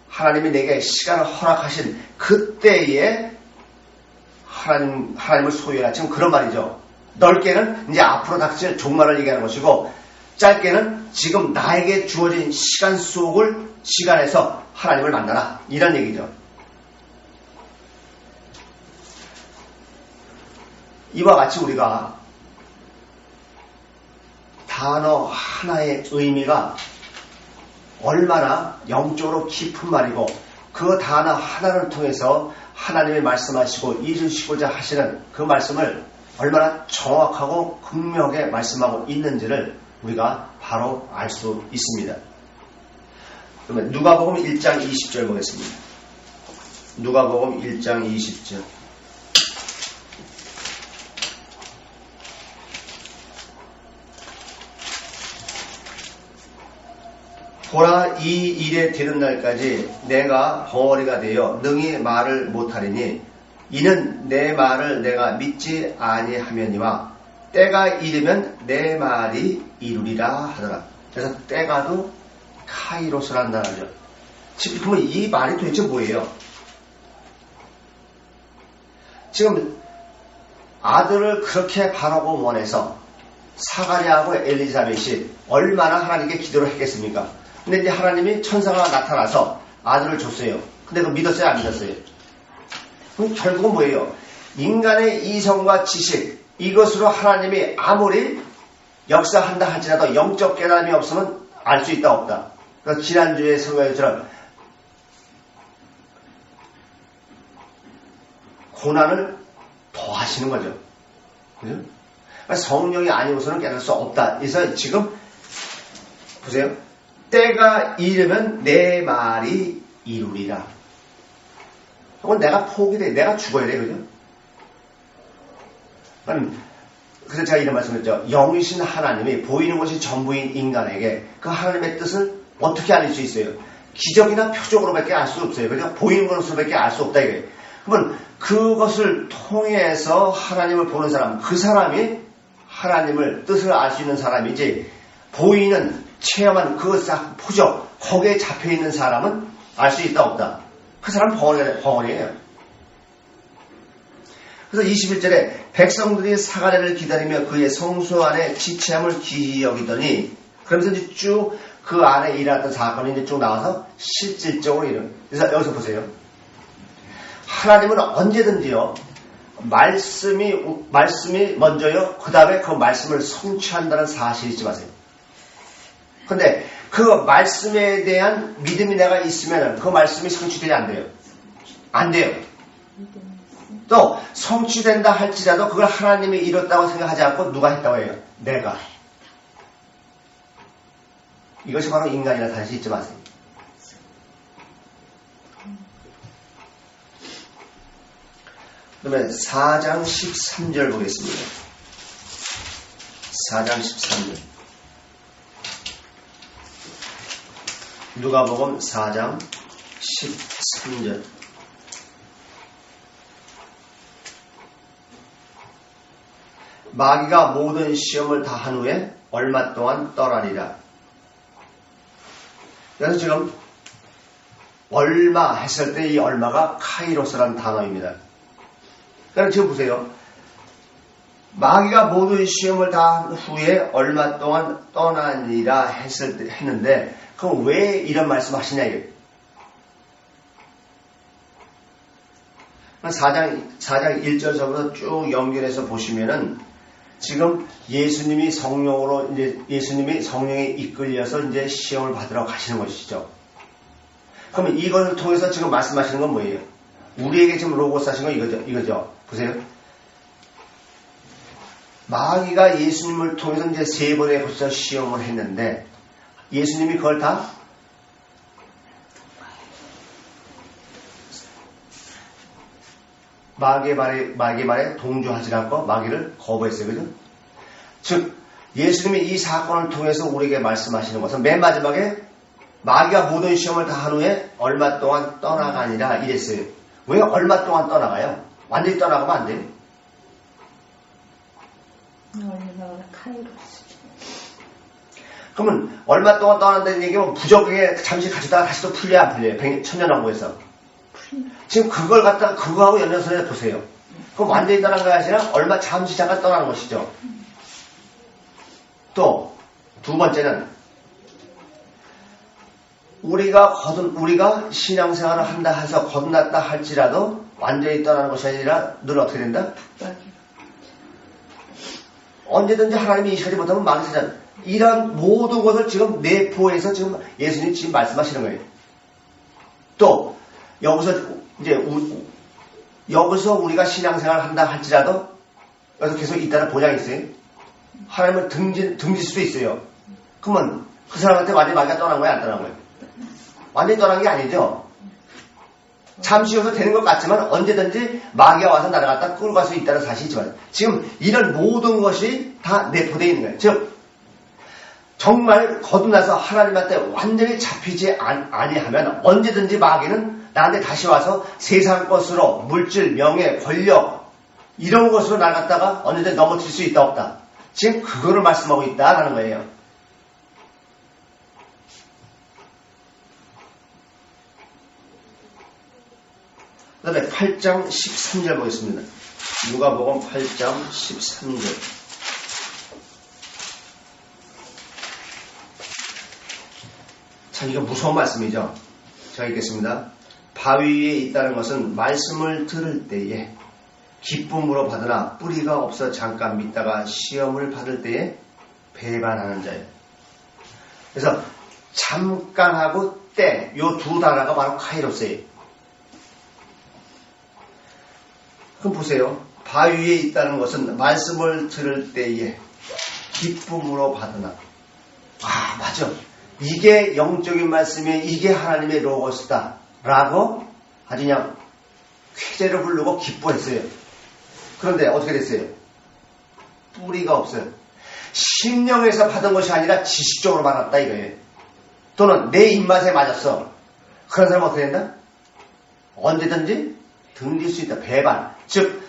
하나님이 내게 시간을 허락하신 그때에 하나님을 소유해라. 지금 그런 말이죠. 넓게는 이제 앞으로 닥칠 종말을 얘기하는 것이고 짧게는 지금 나에게 주어진 시간에서 하나님을 만나라. 이런 얘기죠. 이와 같이 우리가 단어 하나의 의미가 얼마나 영적으로 깊은 말이고 그 단어 하나를 통해서 하나님이 말씀하시고 이루시고자 하시는 그 말씀을 얼마나 정확하고 극명하게 말씀하고 있는지를 우리가 바로 알 수 있습니다. 그러면 누가복음 1장 20절 보겠습니다. 누가복음 1장 20절. 보라 이 일에 되는 날까지 내가 벙어리가 되어 능히 말을 못하리니 이는 내 말을 내가 믿지 아니하면이와 때가 이르면 내 말이 이루리라 하더라. 그래서 때가도 카이로스라는 단어죠. 지금 그러면 이 말이 도대체 뭐예요? 지금 아들을 그렇게 바라고 원해서 사가랴하고 엘리사벳이 얼마나 하나님께 기도를 했겠습니까? 근데 이제 하나님이 천사가 나타나서 아들을 줬어요. 근데 그거 믿었어요? 안 믿었어요? 그럼 결국은 뭐예요? 인간의 이성과 지식, 이것으로 하나님이 아무리 역사한다 할지라도 영적 깨달음이 없으면 알 수 있다 없다. 그래서 지난주에 설교했처럼 고난을 더 하시는 거죠. 그죠? 그러니까 성령이 아니고서는 깨달을 수 없다. 그래서 지금 보세요. 때가 이르면 내 말이 이루리라. 그건 내가 포기돼. 내가 죽어야 돼. 그죠? 그래서 제가 이런 말씀을 했죠. 영이신 하나님이 보이는 것이 전부인 인간에게 그 하나님의 뜻을 어떻게 알 수 있어요? 기적이나 표적으로밖에 알 수 없어요. 그죠? 보이는 것으로밖에 알 수 없다. 이거예요. 그러면 그것을 통해서 하나님을 보는 사람, 그 사람이 하나님을 뜻을 알 수 있는 사람이지 보이는 체험한 그 표적 거기에 잡혀있는 사람은 알 수 있다 없다. 그 사람은 벙어리예요. 그래서 21절에 백성들이 사가랴를 기다리며 그의 성소 안에 지체함을 기이 여기더니 그러면서 이제 쭉 그 안에 일어났던 사건이 이제 쭉 나와서 실질적으로 이런. 그래서 여기서 보세요. 하나님은 언제든지요 말씀이 먼저요 그 다음에 그 말씀을 성취한다는 사실을 잊지 마세요. 근데 그 말씀에 대한 믿음이 내가 있으면 그 말씀이 성취되지 안 돼요. 안 돼요. 또 성취된다 할지라도 그걸 하나님이 이뤘다고 생각하지 않고 누가 했다고 해요? 내가. 이것이 바로 인간이라는 사실을 잊지 마세요. 그러면 4장 13절 보겠습니다. 4장 13절. 누가복음 4장 13절. 마귀가 모든 시험을 다 한 후에 얼마 동안 떠나리라. 그래서 지금 얼마 했을 때 이 얼마가 카이로스라는 단어입니다. 그럼 지금 보세요. 마귀가 모든 시험을 다 한 후에 얼마 동안 떠나니라 했는데 그럼 왜 이런 말씀 하시냐 이거예요. 4장 1절서부터 쭉 연결해서 보시면은 지금 예수님이 예수님이 성령에 이끌려서 이제 시험을 받으러 가시는 것이죠. 그러면 이것을 통해서 지금 말씀하시는 건 뭐예요? 우리에게 지금 로고스 하신 건 이거죠. 보세요. 마귀가 예수님을 통해서 이제 3번에 걸쳐 시험을 했는데 예수님이 그걸 다 마귀의 말에 동조하지 않고 마귀를 거부했어요. 그죠? 즉 예수님이 이 사건을 통해서 우리에게 말씀하시는 것은 맨 마지막에 마귀가 모든 시험을 다 한 후에 얼마 동안 떠나가니라 이랬어요. 왜 얼마 동안 떠나가요? 완전히 떠나가면 안 돼요. 그러면 얼마 동안 떠난다는 얘기면 부적에게 잠시 가지다가 다시 또 풀려야 안 풀려요? 천년왕국에서. 지금 그걸 갖다가 그거하고 연결해서 보세요. 그럼 완전히 떠난 거 아니라 얼마 잠시 잠깐 떠나는 것이죠. 또 두 번째는 우리가 신앙생활을 한다 해서 거듭났다 할지라도 완전히 떠나는 것이 아니라 늘 어떻게 된다? 언제든지 하나님이 이시하지 못하면 마귀 사장. 이런 모든 것을 지금 내포해서 지금 예수님 지금 말씀하시는 거예요. 또 여기서 우리가 신앙생활을 한다 할지라도 여기서 계속 있다는 보장이 있어요. 하나님을 등질 수도 있어요. 그러면 그 사람한테 완전히 마귀가 떠난 거야, 안 떠난 거예요? 완전히 떠난 게 아니죠. 잠시 여기서 되는 것 같지만 언제든지 마귀가 와서 나를 갖다 끌고 갈 수 있다는 사실이지만 지금 이런 모든 것이 다 내포되어 있는 거예요. 즉 정말 거듭나서 하나님한테 완전히 잡히지 아니하면 언제든지 마귀는 나한테 다시 와서 세상 것으로 물질, 명예, 권력 이런 것으로 나를 갖다가 언제든지 넘어뜨릴 수 있다 없다. 지금 그거를 말씀하고 있다라는 거예요. 그 다음에 8장 13절 보겠습니다. 누가복음 8장 13절. 참 이거 무서운 말씀이죠. 제가 읽겠습니다. 바위 위에 있다는 것은 말씀을 들을 때에 기쁨으로 받으나 뿌리가 없어 잠깐 믿다가 시험을 받을 때에 배반하는 자예요. 그래서 잠깐하고 때, 요 두 단어가 바로 카이로스예요. 그럼 보세요. 바위 위에 있다는 것은 말씀을 들을 때에 기쁨으로 받으나. 아, 맞아. 이게 영적인 말씀이 이게 하나님의 로고스다. 라고 아주 그냥 쾌재를 부르고 기뻐했어요. 그런데 어떻게 됐어요? 뿌리가 없어요. 심령에서 받은 것이 아니라 지식적으로 받았다 이거예요. 또는 내 입맛에 맞았어. 그런 사람은 어떻게 된다? 언제든지 등질 수 있다. 배반. 즉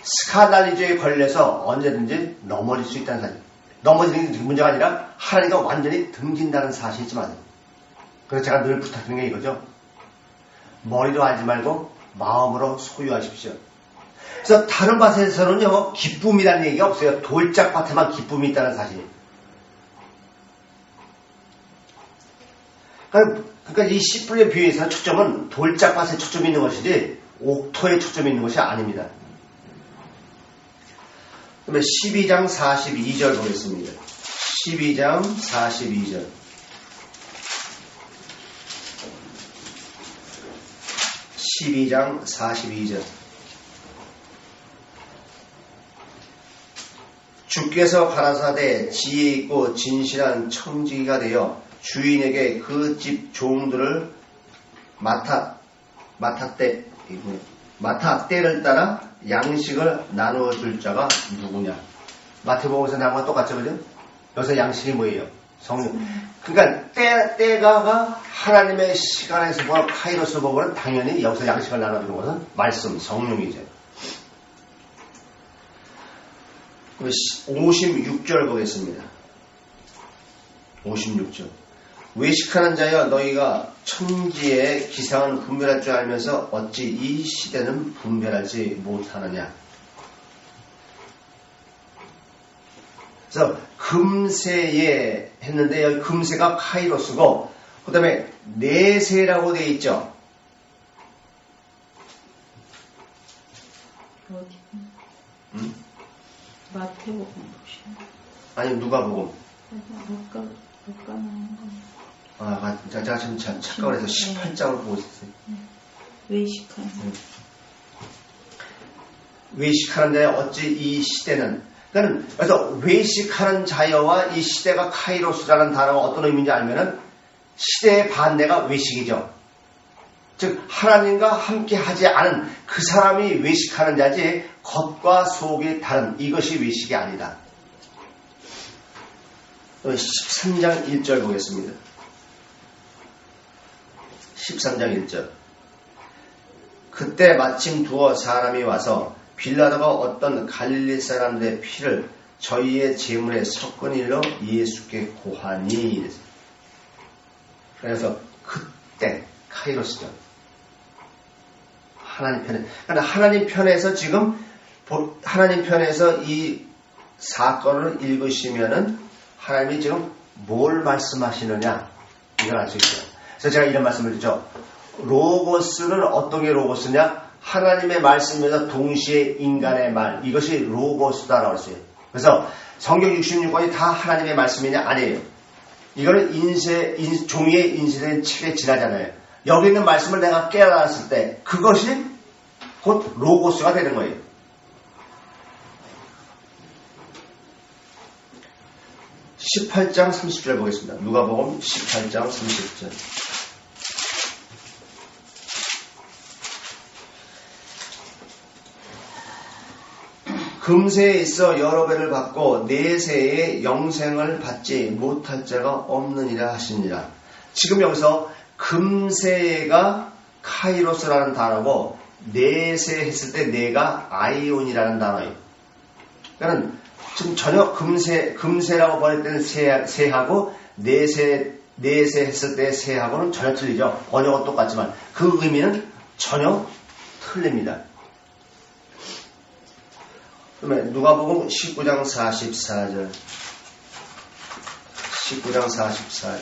스카달리주에 걸려서 언제든지 넘어질 수 있다는 사실. 넘어지는 게 문제가 아니라 하나님과 완전히 등진다는 사실이지만 그래서 제가 늘 부탁드리는 게 이거죠. 머리로 알지 말고 마음으로 소유하십시오. 그래서 다른 밭에서는요 기쁨이라는 얘기가 없어요. 돌짝밭에만 기쁨이 있다는 사실. 그러니까 이 씨 뿌리의 비유에서는 초점은 돌짝밭에 초점이 있는 것이지 옥토에 초점이 있는 것이 아닙니다. 그러면 12장 42절 보겠습니다. 12장 42절. 주께서 가라사대 지혜 있고 진실한 청지기가 되어 주인에게 그 집 종들을 맡아 때를 따라 양식을 나누어 줄 자가 누구냐. 마태복음에서 나온 건 똑같죠, 그죠? 여기서 양식이 뭐예요? 성령. 그러니까 때가 하나님의 시간에서 보고 카이로스 보고는 당연히 여기서 양식을 나눠주는 것은 말씀, 성령이죠. 56절 보겠습니다. 56절. 외식하는 자여 너희가 천지의 기상은 분별할 줄 알면서 어찌 이 시대는 분별하지 못하느냐. 그래서 금세에 했는데 여기 금세가 카이로스고 그 다음에 내세라고 되어 있죠. 아니 누가복음. 못 가는 거. 제가 지금 착각을 해서 18장을 보고 있었어요. 외식하는. 외식하는데 어찌 이 시대는, 그래서 외식하는 자여와 이 시대가 카이로스라는 단어가 어떤 의미인지 알면은 시대의 반대가 외식이죠. 즉 하나님과 함께 하지 않은 그 사람이 외식하는 자지 겉과 속이 다른 이것이 외식이 아니다. 13장 1절 보겠습니다. 13장 1절. 그때 마침 두어 사람이 와서 빌라도가 어떤 갈릴리 사람들의 피를 저희의 제물에 섞은 일로 예수께 고하니. 그래서 그때 카이로스죠. 하나님 편에. 그러니까 하나님 편에서 지금 하나님 편에서 이 사건을 읽으시면은 하나님이 지금 뭘 말씀하시느냐 이걸 알 수 있어요. 그래서 제가 이런 말씀을 드리죠. 로고스는 어떤 게 로고스냐? 하나님의 말씀에서 동시에 인간의 말, 이것이 로고스다라고 했어요. 그래서 성경 66권이 다 하나님의 말씀이냐? 아니에요. 이거는 종이에 인쇄된 책에 지나잖아요. 여기 있는 말씀을 내가 깨달았을 때 그것이 곧 로고스가 되는 거예요. 십 18장 30절 보겠습니다. 누가복음 18장 30절. 금세에 있어 여러 배를 받고 내세에 영생을 받지 못할 자가 없느니라 하시니라. 지금 여기서 금세가 카이로스라는 단어고 내세 했을 때 내가 아이온이라는 단어예요. 그러니까 지금 전혀 금세라고 번역될 때는 세하고 내세 했을 때 세하고는 전혀 틀리죠. 번역은 똑같지만 그 의미는 전혀 틀립니다. 그러면 누가복음 19장 44절. 19장 44절.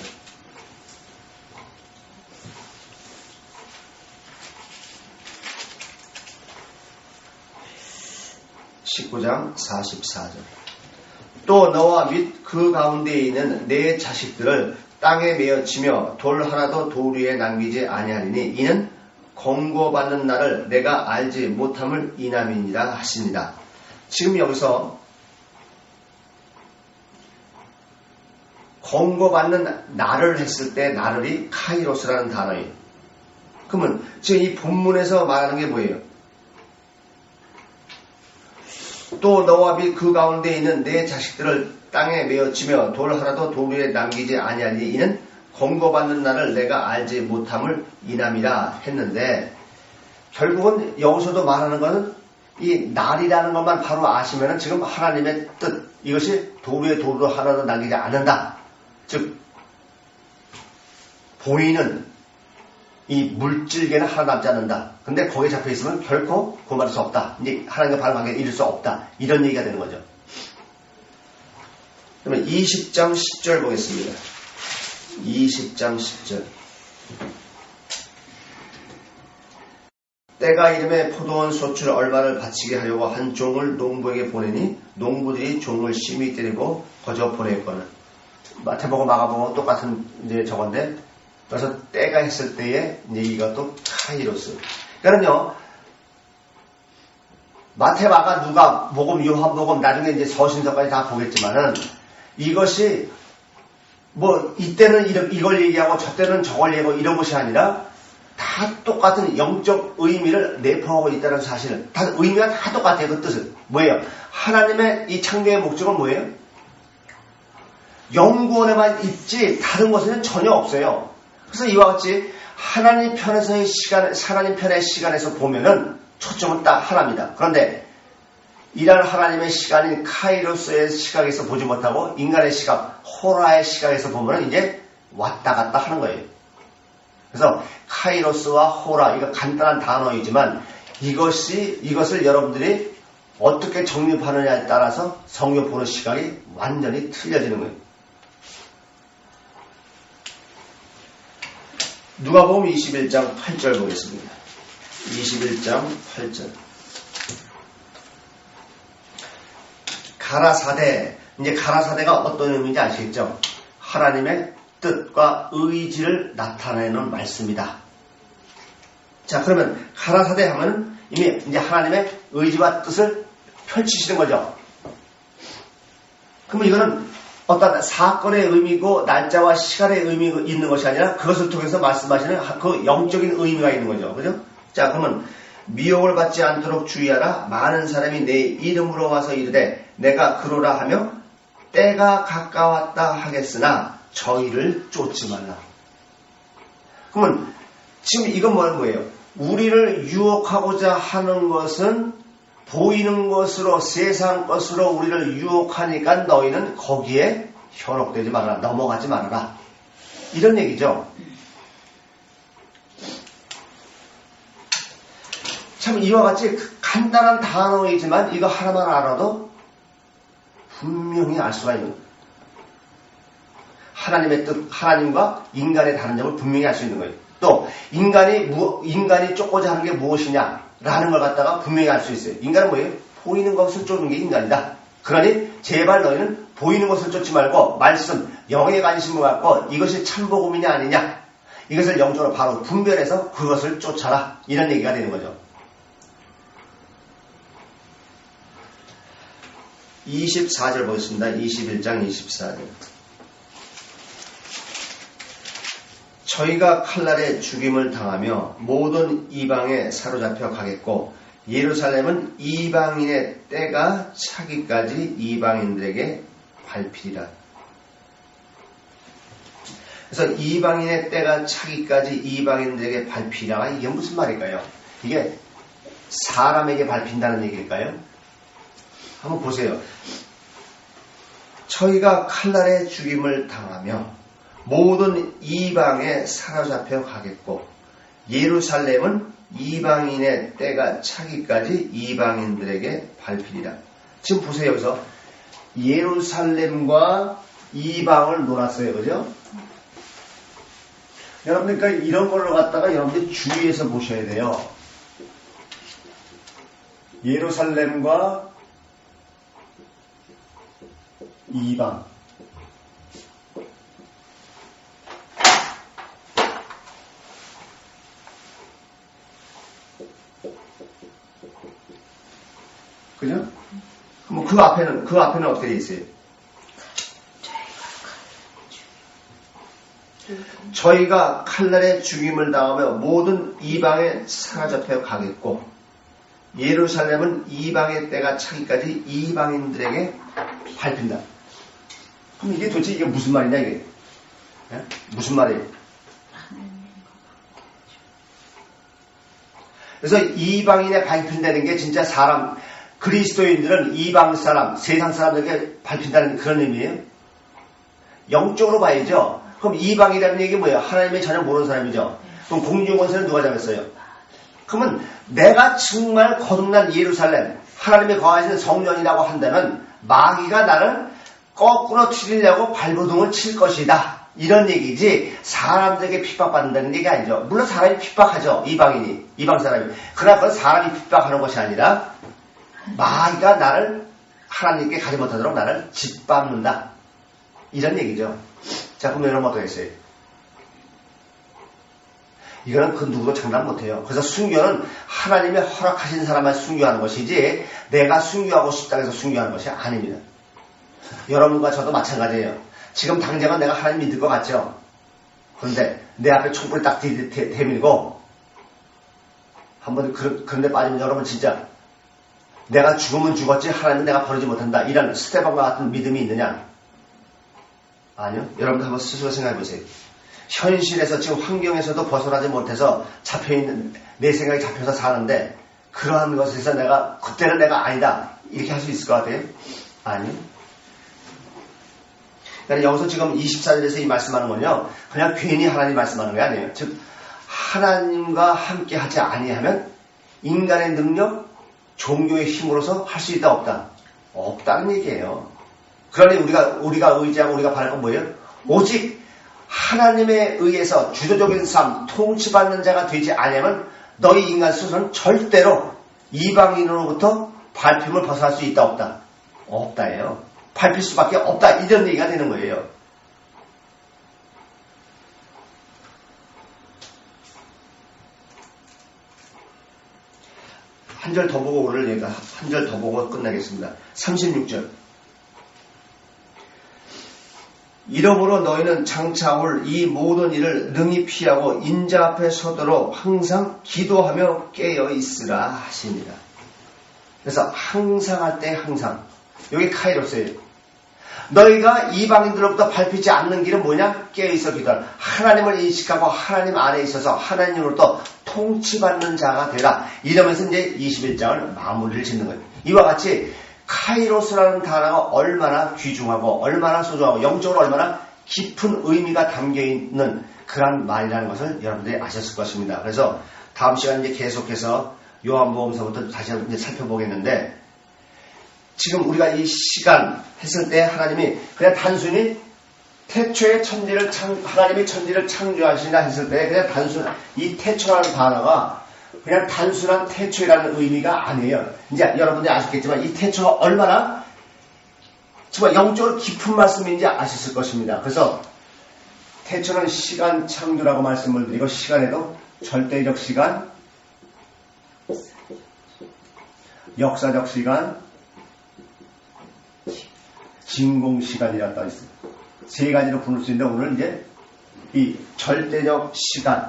19장 44절. 또 너와 및 그 가운데에 있는 내 자식들을 땅에 메어치며 돌 하나도 돌 위에 남기지 아니하리니 이는 권고받는 날을 내가 알지 못함을 인함이니라 하십니다. 지금 여기서 권고받는 날을 했을 때 나를이 카이로스라는 단어예요. 그러면 지금 이 본문에서 말하는 게 뭐예요? 또 너와 및 그 가운데 있는 내 자식들을 땅에 메어치며 돌 하나도 돌 위에 남기지 아니하니 이는 권고받는 날을 내가 알지 못함을 인함이라 했는데 결국은 여기서도 말하는 것은 이 날이라는 것만 바로 아시면은 지금 하나님의 뜻 이것이 돌 위에 돌로 하나도 남기지 않는다. 즉 보이는 이 물질계는 하나 남지 않는다. 근데 거기에 잡혀 있으면 결코 구원받을 수 없다. 이제 하나님과 바른 관계에 이룰 수 없다. 이런 얘기가 되는 거죠. 그러면 20장 10절 보겠습니다. 20장 10절. 때가 이름에 포도원 소출 얼마를 바치게 하려고 한 종을 농부에게 보내니 농부들이 종을 심히 때리고 거저 보냈거늘. 마태복음 마가복음 똑같은 이제 저건데 그래서 때가 했을 때에 이제 이것도 카이로스. 그러니까요 마태 마가 누가 복음 요한복음 나중에 이제 서신서까지 다 보겠지만은 이것이 뭐 이때는 이걸 얘기하고 저때는 저걸 얘기하고 이런 것이 아니라 다 똑같은 영적 의미를 내포하고 있다는 사실을 다 의미가 다 똑같아요. 그 뜻은 뭐예요? 하나님의 이 창조의 목적은 뭐예요? 영구원에만 있지 다른 것에는 전혀 없어요. 그래서 이와 같이 하나님 편에서의 시간, 하나님 편의 시간에서 보면은 초점은 딱 하나입니다. 그런데 이런 하나님의 시간인 카이로스의 시각에서 보지 못하고 인간의 시각, 호라의 시각에서 보면은 이제 왔다 갔다 하는 거예요. 그래서 카이로스와 호라, 이거 간단한 단어이지만 이것을 여러분들이 어떻게 정립하느냐에 따라서 성경 보는 시각이 완전히 틀려지는 거예요. 누가복음 21장 8절 보겠습니다. 21장 8절. 가라사대 이제 가라사대가 어떤 의미인지 아시겠죠? 하나님의 뜻과 의지를 나타내는 말씀이다. 자, 그러면 가라사대 하면 이미 이제 하나님의 의지와 뜻을 펼치시는 거죠. 그러면 이거는 어떤 사건의 의미고 날짜와 시간의 의미가 있는 것이 아니라 그것을 통해서 말씀하시는 그 영적인 의미가 있는 거죠. 그죠? 자, 그러면 미혹을 받지 않도록 주의하라. 많은 사람이 내 이름으로 와서 이르되 내가 그러라 하며 때가 가까웠다 하겠으나 저희를 쫓지 말라. 그러면 지금 이건 뭐예요? 우리를 유혹하고자 하는 것은 보이는 것으로 세상 것으로 우리를 유혹하니까 너희는 거기에 현혹되지 말아라. 넘어가지 말아라. 이런 얘기죠. 참 이와 같이 간단한 단어이지만 이거 하나만 알아도 분명히 알 수가 있는 거예요. 하나님의 뜻, 하나님과 인간의 다른 점을 분명히 알 수 있는 거예요. 또 인간이 쫓고자 하는 게 무엇이냐라는 걸 갖다가 분명히 알 수 있어요. 인간은 뭐예요? 보이는 것을 쫓는 게 인간이다. 그러니 제발 너희는 보이는 것을 쫓지 말고 말씀, 영에 관심을 갖고 이것이 참복음이냐 아니냐 이것을 영적으로 바로 분별해서 그것을 쫓아라. 이런 얘기가 되는 거죠. 24절 보겠습니다. 21장 24절. 저희가 칼날에 죽임을 당하며 모든 이방에 사로잡혀 가겠고 예루살렘은 이방인의 때가 차기까지 이방인들에게 밟히리라. 그래서 이방인의 때가 차기까지 이방인들에게 밟히리라가 이게 무슨 말일까요? 이게 사람에게 밟힌다는 얘기일까요? 한번 보세요. 저희가 칼날에 죽임을 당하며 모든 이방에 사로잡혀 가겠고 예루살렘은 이방인의 때가 차기까지 이방인들에게 밟히리라. 지금 보세요. 여기서 예루살렘과 이방을 놀았어요. 그죠? 여러분들 그러니까 이런 걸로 갖다가 여러분들이 주의해서 보셔야 돼요. 예루살렘과 이방. 그죠? 뭐 그 앞에는 어떻게 돼 있어요? 저희가 칼날에 죽임을 당하며 모든 이방에 사로잡혀 가겠고 예루살렘은 이방의 때가 차기까지 이방인들에게 밟힌다. 그럼 이게 도대체 이게 무슨 말이냐 이게? 네? 무슨 말이에요? 그래서 이방인에 밟힌다는 게 진짜 사람 그리스도인들은 이방 사람, 세상 사람들에게 밟힌다는 그런 의미예요. 영적으로 봐야죠. 그럼 이방이라는 얘기 뭐예요? 하나님의 전혀 모르는 사람이죠. 그럼 공중권세는 누가 잡았어요? 그러면 내가 정말 거듭난 예루살렘, 하나님의 거하시는 성령이라고 한다면 마귀가 나를 거꾸로 튀리려고 발버둥을 칠 것이다. 이런 얘기지 사람들에게 핍박받는다는 얘기 아니죠. 물론 사람이 핍박하죠. 이방 사람이. 그러나 그건 사람이 핍박하는 것이 아니라 마귀가 나를 하나님께 가지 못하도록 나를 짓밟는다. 이런 얘기죠. 자, 그럼 여러분 어떻게 했어요? 이거는 그 누구도 장담 못해요. 그래서 순교는 하나님의 허락하신 사람만 순교하는 것이지 내가 순교하고 싶다고 해서 순교하는 것이 아닙니다. 여러분과 저도 마찬가지예요. 지금 당장은 내가 하나님 믿을 것 같죠? 그런데 내 앞에 촛불 딱 대밀고 한번 그런데 빠지면 여러분 진짜 내가 죽으면 죽었지 하나님은 내가 버리지 못한다. 이런 스테반과 같은 믿음이 있느냐? 아니요. 여러분도 한번 스스로 생각해 보세요. 현실에서 지금 환경에서도 벗어나지 못해서 잡혀있는 내 생각이 잡혀서 사는데 그러한 것에서 내가 그때는 내가 아니다 이렇게 할 수 있을 것 같아요? 아니요. 그러니까 여기서 지금 24절에서 이 말씀하는 건요 그냥 괜히 하나님 말씀하는 게 아니에요. 즉 하나님과 함께 하지 아니하면 인간의 능력, 종교의 힘으로서 할 수 있다 없다? 없다는 얘기예요. 그러니 우리가 의지하고 우리가 바랄 건 뭐예요? 오직 하나님에 의해서 주도적인 삶, 통치받는 자가 되지 않으면 너희 인간 스스로는 절대로 이방인으로부터 밟힘을 벗어날 수 있다 없다? 없다예요. 밟힐 수밖에 없다. 이런 얘기가 되는 거예요. 한 절 더 보고 오늘 얘기가 한 절 더 보고 끝나겠습니다. 36절. 이러므로 너희는 장차 올 이 모든 일을 능히 피하고 인자 앞에 서도록 항상 기도하며 깨어 있으라 하십니다. 그래서 항상 할 때 항상. 여기 카이로스예요. 너희가 이방인들로부터 밟히지 않는 길은 뭐냐? 깨어있어 기도하라. 하나님을 인식하고 하나님 안에 있어서 하나님으로부터 통치받는 자가 되라. 이러면서 이제 21장을 마무리를 짓는 거예요. 이와 같이 카이로스라는 단어가 얼마나 귀중하고 얼마나 소중하고 영적으로 얼마나 깊은 의미가 담겨있는 그런 말이라는 것을 여러분들이 아셨을 것입니다. 그래서 다음 시간에 이제 계속해서 요한복음서부터 다시 한번 이제 살펴보겠는데, 지금 우리가 이 시간 했을 때 하나님이 그냥 단순히 태초에 하나님이 천지를 창조하시나 했을 때 그냥 단순 이 태초라는 단어가 그냥 단순한 태초라는 의미가 아니에요. 이제 여러분들이 아셨겠지만 이 태초가 얼마나 정말 영적으로 깊은 말씀인지 아셨을 것입니다. 그래서 태초는 시간 창조라고 말씀을 드리고, 시간에도 절대적 시간, 역사적 시간, 진공시간이라고 써 있어요. 세 가지로 부를 수 있는데, 오늘 이제 이 절대적 시간,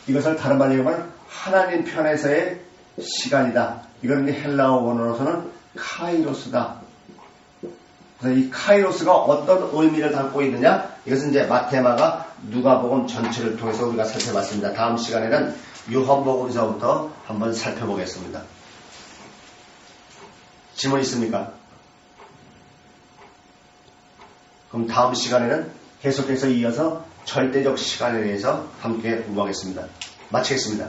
이것을 다른 말로 얘기하면 하나님 편에서의 시간이다. 이건 헬라어 원어로서는 카이로스다. 그래서 이 카이로스가 어떤 의미를 담고 있느냐, 이것은 이제 마테마가 누가복음 전체를 통해서 우리가 살펴봤습니다. 다음 시간에는 요한복음서부터 한번 살펴보겠습니다. 질문 있습니까? 그럼 다음 시간에는 계속해서 이어서 절대적 시간에 대해서 함께 공부하겠습니다. 마치겠습니다.